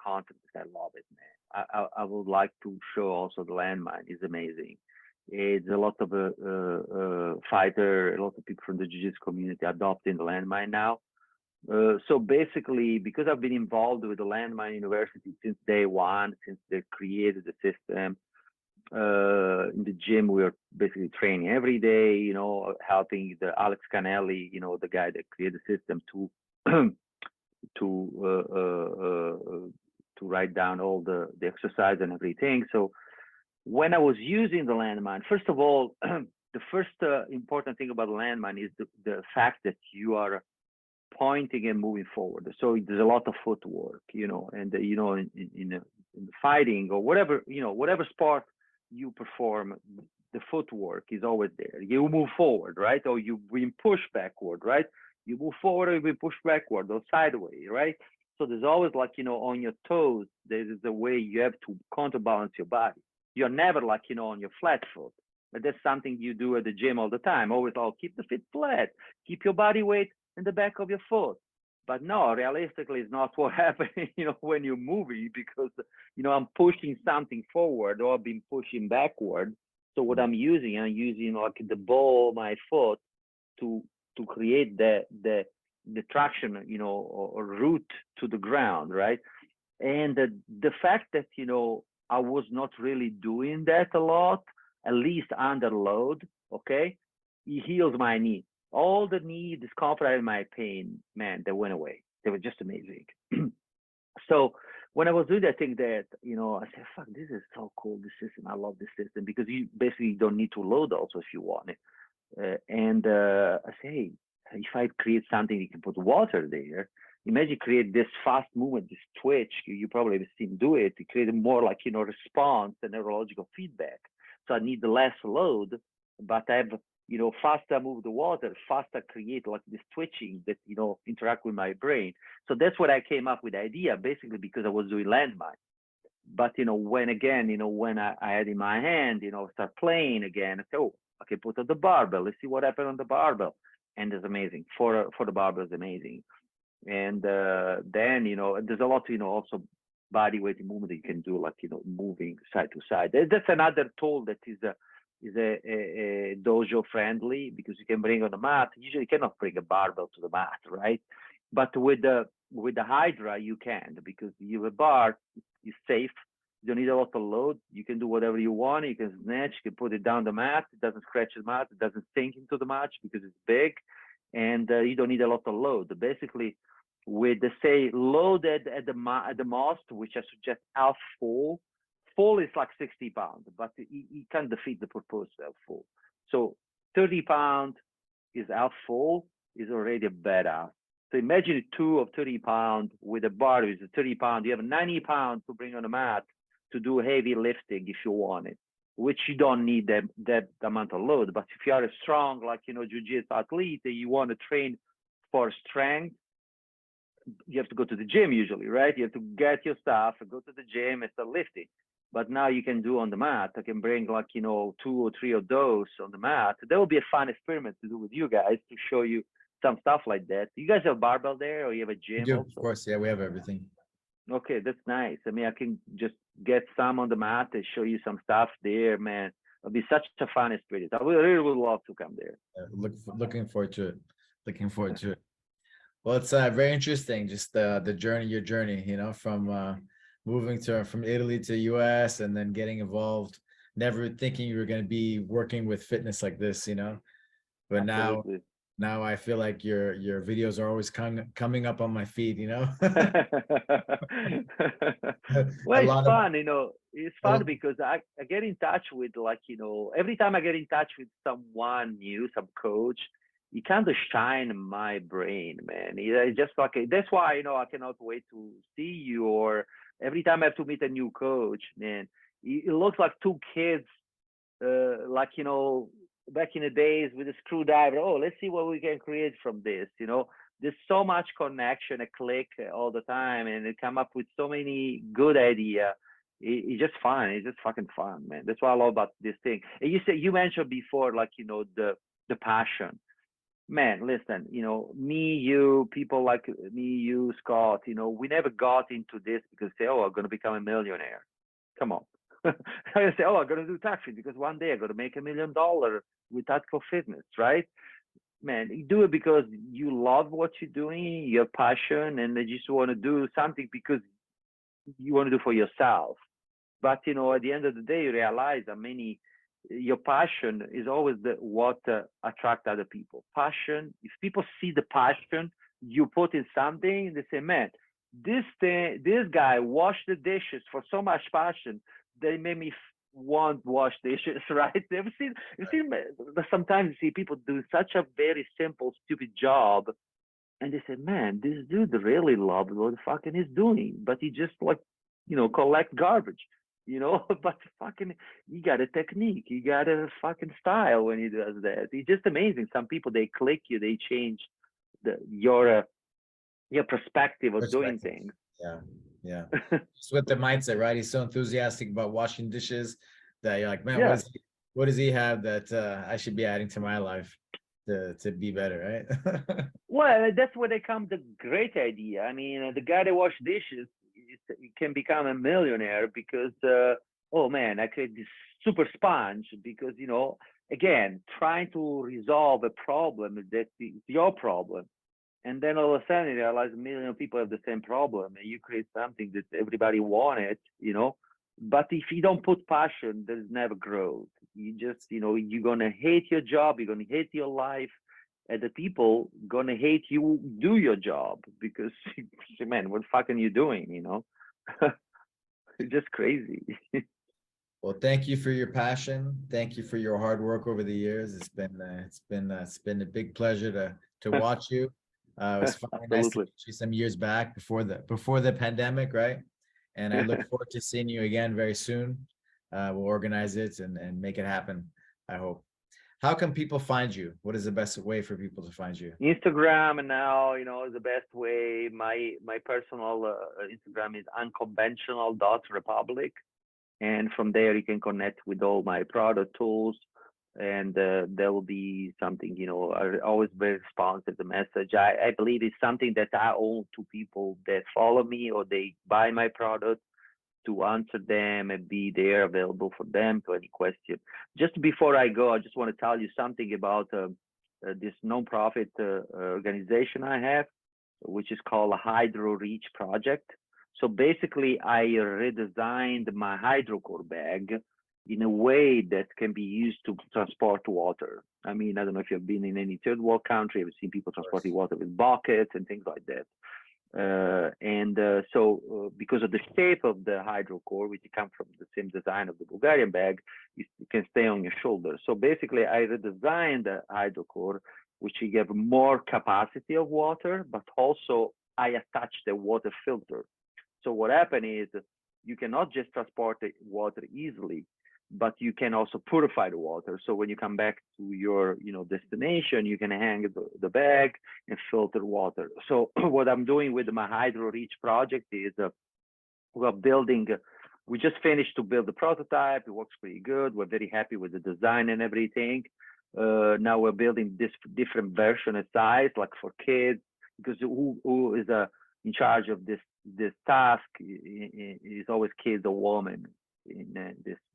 concept that I love it, man. I would like to show also the landmine is amazing. It's a lot of fighter, a lot of people from the jiu-jitsu community adopting the landmine now. So basically, because I've been involved with the Landmine University since day one, since they created the system, in the gym, we are basically training every day, you know, helping the Alex Canelli, you know, the guy that created the system, to write down all the exercise and everything. So when I was using the landmine, first of all, the first important thing about the landmine is the fact that you are pointing and moving forward. So there's a lot of footwork, you know, and you know, in fighting or whatever, you know, whatever sport you perform, the footwork is always there. You move forward, right? Or you being pushed backward, right? You move forward or you be pushed backward or sideways, right? So there's always, like, you know, on your toes, there's a way you have to counterbalance your body. You're never, like, you know, on your flat foot. But that's something you do at the gym all the time. Always, keep the feet flat, keep your body weight in the back of your foot. But no, realistically, it's not what happens, you know, when you're moving, because, you know, I'm pushing something forward or I've been pushing backward. So what I'm using like the ball of my foot to create the traction, you know, or route to the ground, right? And the fact that, you know, I was not really doing that a lot, at least under load, okay, it heals my knee. All the knee discomfort and my pain, man, they went away. They were just amazing. So when I was doing that thing that, I said, fuck, this is so cool, this system. I love this system because you basically don't need to load also if you want it. I say, hey, if I create something, you can put water there. Imagine create this fast movement, this twitch. You probably have seen do it. It created more like, response and neurological feedback. So I need less load, but I have, faster move the water, faster create like this twitching that, interact with my brain. So that's what I came up with the idea, basically because I was doing landmine. But, when again, when I had in my hand, start playing again, I said, oh, okay, put on the barbell. Let's see what happened on the barbell. And it's amazing. For the barbell, it's amazing. And then, there's a lot, also body weight movement that you can do, like, moving side to side. That's another tool that is a dojo friendly because you can bring on the mat. Usually you cannot bring a barbell to the mat, right? But with the Hydra, you can, because you have a bar, it's safe. You don't need a lot of load. You can do whatever you want. You can snatch, you can put it down the mat. It doesn't scratch the mat. It doesn't sink into the mat because it's big. And you don't need a lot of load. Basically, with the say loaded at the most, which I suggest half full. Full is like 60 pounds, but it can defeat the purpose of full. So 30 pounds is half full is already a badass. So imagine 2 of 30 pounds with a bar is 30 pounds. You have 90 pounds to bring on the mat to do heavy lifting if you want it, which you don't need that amount of load. But if you are a strong, like, jiu-jitsu athlete, you want to train for strength, you have to go to the gym usually, right? You have to get your stuff and go to the gym and start lifting. But now you can do on the mat. I can bring like, 2 or 3 of those on the mat. That will be a fun experiment to do with you guys to show you some stuff like that. You guys have a barbell there or you have a gym? Also? Of course, yeah, we have everything. Okay, that's nice. I mean, I can just get some on the mat and show you some stuff there, man. It'll be such a fun experience. I really would love to come there. Looking forward to it. Looking forward to it. Well, it's very interesting, just the journey, your journey, from moving from Italy to US and then getting involved, never thinking you were going to be working with fitness like this, but Absolutely. now I feel like your videos are always coming up on my feed, Well, it's fun, it's fun because I get in touch with, like, every time I get in touch with someone new, some coach, it kind of shine in my brain, man. It's just like, that's why, I cannot wait to see you, or every time I have to meet a new coach, man, it looks like 2 kids, like, back in the days with a screwdriver. Oh, let's see what we can create from this. There's so much connection, a click all the time, and they come up with so many good ideas. It's just fun. It's just fucking fun, man. That's what I love about this thing. And you mentioned before, like, the passion. Man, listen, me, you, people like me, you, Scott, we never got into this because say, oh, I'm going to become a millionaire. Come on. I say, oh, I'm going to do TACFIT because one day I'm going to make $1 million with TACFIT Fitness, right? Man, you do it because you love what you're doing, you have passion, and you just want to do something because you want to do for yourself. But, at the end of the day, you realize that your passion is always what attract other people. Passion, if people see the passion you put in something, they say, man, this guy washed the dishes for so much passion, they made me want wash dishes, right? You've seen sometimes you see people do such a very simple, stupid job, and they say, man, this dude really loves what fucking he's doing, but he just like, collect garbage. But fucking, you got a technique, you got a fucking style when he does that. It's just amazing. Some people, they click you, they change your perspective of doing things. Yeah. Just with the mindset, right? He's so enthusiastic about washing dishes that you're like, man, what does he have that I should be adding to my life to be better, right? Well, that's where they come the great idea. I mean, the guy that wash dishes, he can become a millionaire because, oh man, I create this super sponge because, again, trying to resolve a problem that is your problem. And then all of a sudden you realize 1 million people have the same problem and you create something that everybody wanted, But if you don't put passion, there's never growth. You just, you're going to hate your job. You're going to hate your life. And the people going to hate you do your job because, man, what fucking you doing, It's just crazy. Well, thank you for your passion. Thank you for your hard work over the years. It's been a big pleasure to watch you. It was finally nice to Absolutely. meet you some years back before the pandemic, right? And I look forward to seeing you again very soon. We'll organize it and make it happen, I hope. How can people find you? What is the best way for people to find you? Instagram now, is the best way. My personal Instagram is unconventional.republic. And from there, you can connect with all my product tools. And there will be something, I'm always very responsive to the message. I believe it's something that I owe to people that follow me or they buy my product, to answer them and be there available for them to any question. Just before I go, I just want to tell you something about this nonprofit organization I have, which is called a Hydro Reach Project. So basically, I redesigned my HydroCore bag in a way that can be used to transport water. I mean, I don't know if you've been in any third world country, I've seen people transporting water with buckets and things like that. So because of the shape of the HydroCore, which comes from the same design of the Bulgarian bag, it can stay on your shoulder. So basically, I redesigned the HydroCore, which you have more capacity of water, but also I attached the water filter. So what happened is you cannot just transport the water easily, but you can also purify the water. So when you come back to your destination, you can hang the bag and filter water. So what I'm doing with my Hydro Reach project is we just finished to build the prototype. It works pretty good. We're very happy with the design and everything. Now we're building this different version of size, like for kids, because who is in charge of this task is always kids or women in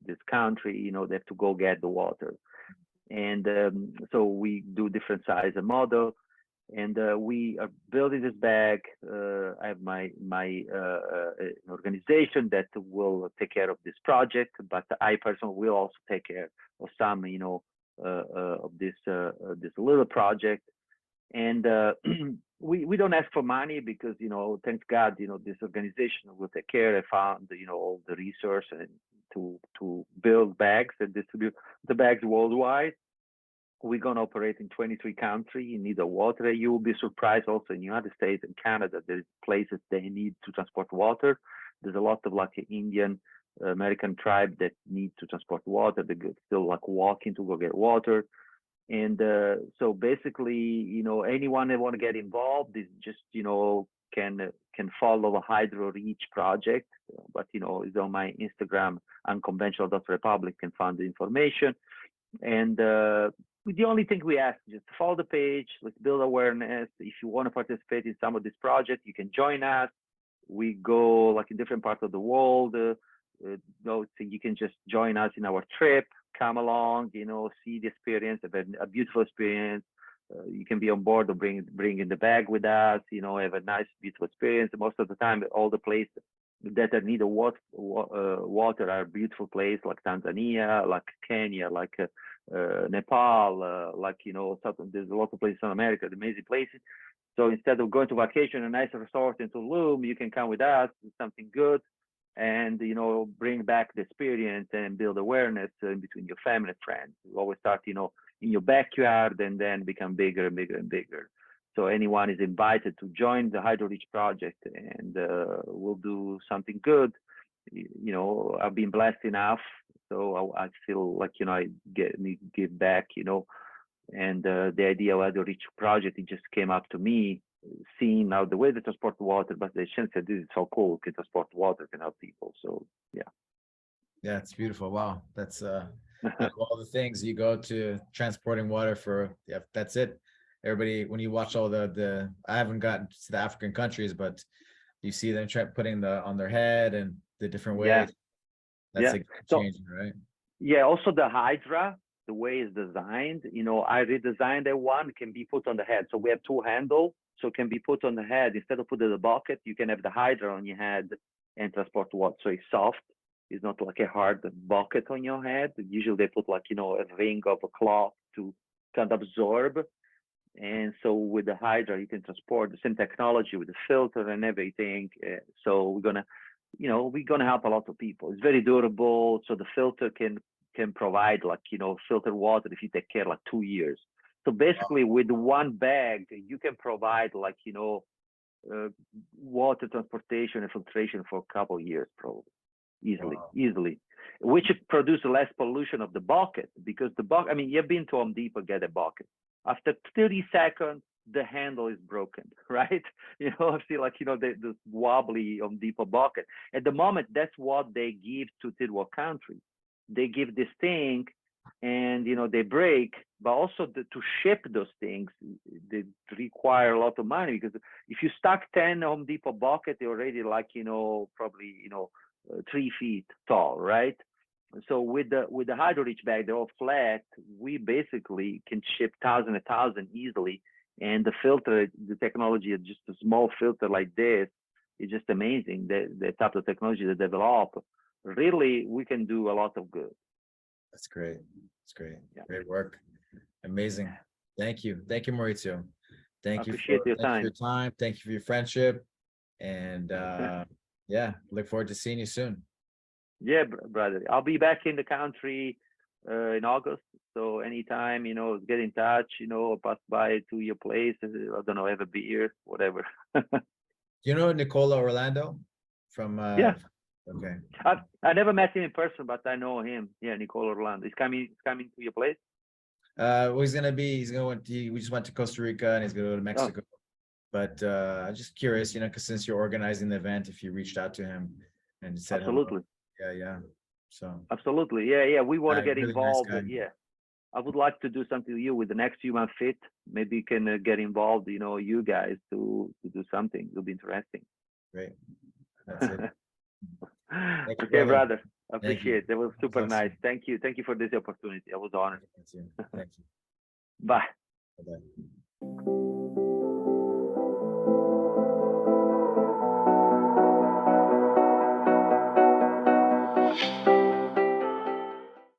this country. They have to go get the water, and so we do different size and model, and we are building this bag. I have my organization that will take care of this project, but I personally will also take care of some of this little project. And we don't ask for money because thank God this organization will take care. I found all the resource and to build bags and distribute the bags worldwide. We're gonna operate in 23 countries in need of water. You will be surprised also in the United States and Canada. There's places they need to transport water. There's a lot of Indian American tribe that need to transport water. They still walking to go get water. And so basically, anyone that want to get involved is just, can follow the Hydro Reach project, but, is on my Instagram, unconventional.republic, can find the information. And the only thing we ask is just follow the page, let's build awareness. If you want to participate in some of this project, you can join us. We go in different parts of the world. So you can just join us in our trip. Come along, see the experience, a beautiful experience. You can be on board or bring in the bag with us, have a nice, beautiful experience. Most of the time, all the places that are need water are beautiful places like Tanzania, like Kenya, like Nepal, there's a lot of places in America, amazing places. So instead of going to vacation in a nice resort in Tulum, you can come with us, do something good, and bring back the experience and build awareness in between your family and friends. You always start in your backyard and then become bigger and bigger and bigger. So anyone is invited to join the Hydro Reach project, and we'll do something good. I've been blessed enough, so I feel like I give back. And the idea of Hydro Reach project, it just came up to me, seeing now the way they transport water, but the chance that this is so cool, can transport water, can help people. So yeah, it's beautiful. Wow, that's all the things you go to transporting water for. Yeah, that's it. Everybody, when you watch all the I haven't gotten to the African countries, but you see them putting on their head and the different ways. That's a change, right? Yeah, also the Hydra, the way it's designed, I redesigned that one, can be put on the head. So we have two handles, so it can be put on the head. Instead of putting in the bucket, you can have the Hydra on your head and transport water. So it's soft. It's not like a hard bucket on your head. Usually they put a ring of a cloth to kind of absorb. And so with the Hydra, you can transport the same technology with the filter and everything. So we're gonna you know, we're going to help a lot of people. It's very durable. So the filter can provide, like, you know, filtered water if you take care, like 2 years. So basically with one bag, you can provide, like, you know, water transportation and filtration for a couple of years, probably easily, which produce less pollution of the bucket, because the bucket, I mean, you've been to Home Depot, get a bucket. After 30 seconds, the handle is broken, right? You know, I feel like, you know, the wobbly Home Depot bucket. At the moment, that's what they give to third world countries. They give this thing, and, you know, they break, but also to ship those things, they require a lot of money, because if you stack 10 Home Depot bucket, they're already, like, you know, probably, you know, 3 feet tall, right? So with the HydroReach bag, they're all flat. We basically can ship 1,000 easily. And the filter, the technology of just a small filter like this is just amazing. The type of technology they develop, really, we can do a lot of good. That's great. That's great. Yeah. Great work. Amazing. Thank you. Thank you, Maurizio. Thank you for your time. Thank you for your friendship. And yeah, look forward to seeing you soon. Yeah, brother. I'll be back in the country in August. So anytime, you know, get in touch, you know, pass by to your place. I don't know, have a beer, whatever. You know Nicola Orlando from yeah. Okay. I never met him in person, but I know him. Yeah, Nicola Orlando. He's coming to your place. Well, we just went to Costa Rica, and he's gonna go to Mexico. Oh. But just curious, you know, because since you're organizing the event, if you reached out to him and said absolutely. Hello. Yeah. So absolutely. Yeah. We want to get really involved. Nice guy. Yeah. I would like to do something with you with the next Human Fit. Maybe you can get involved, you know, you guys to do something. It'll be interesting. Great. That's it. Okay, brother. I appreciate it. That was super nice. Thank you. Thank you for this opportunity. I was honored. Thank you. Bye. Bye-bye.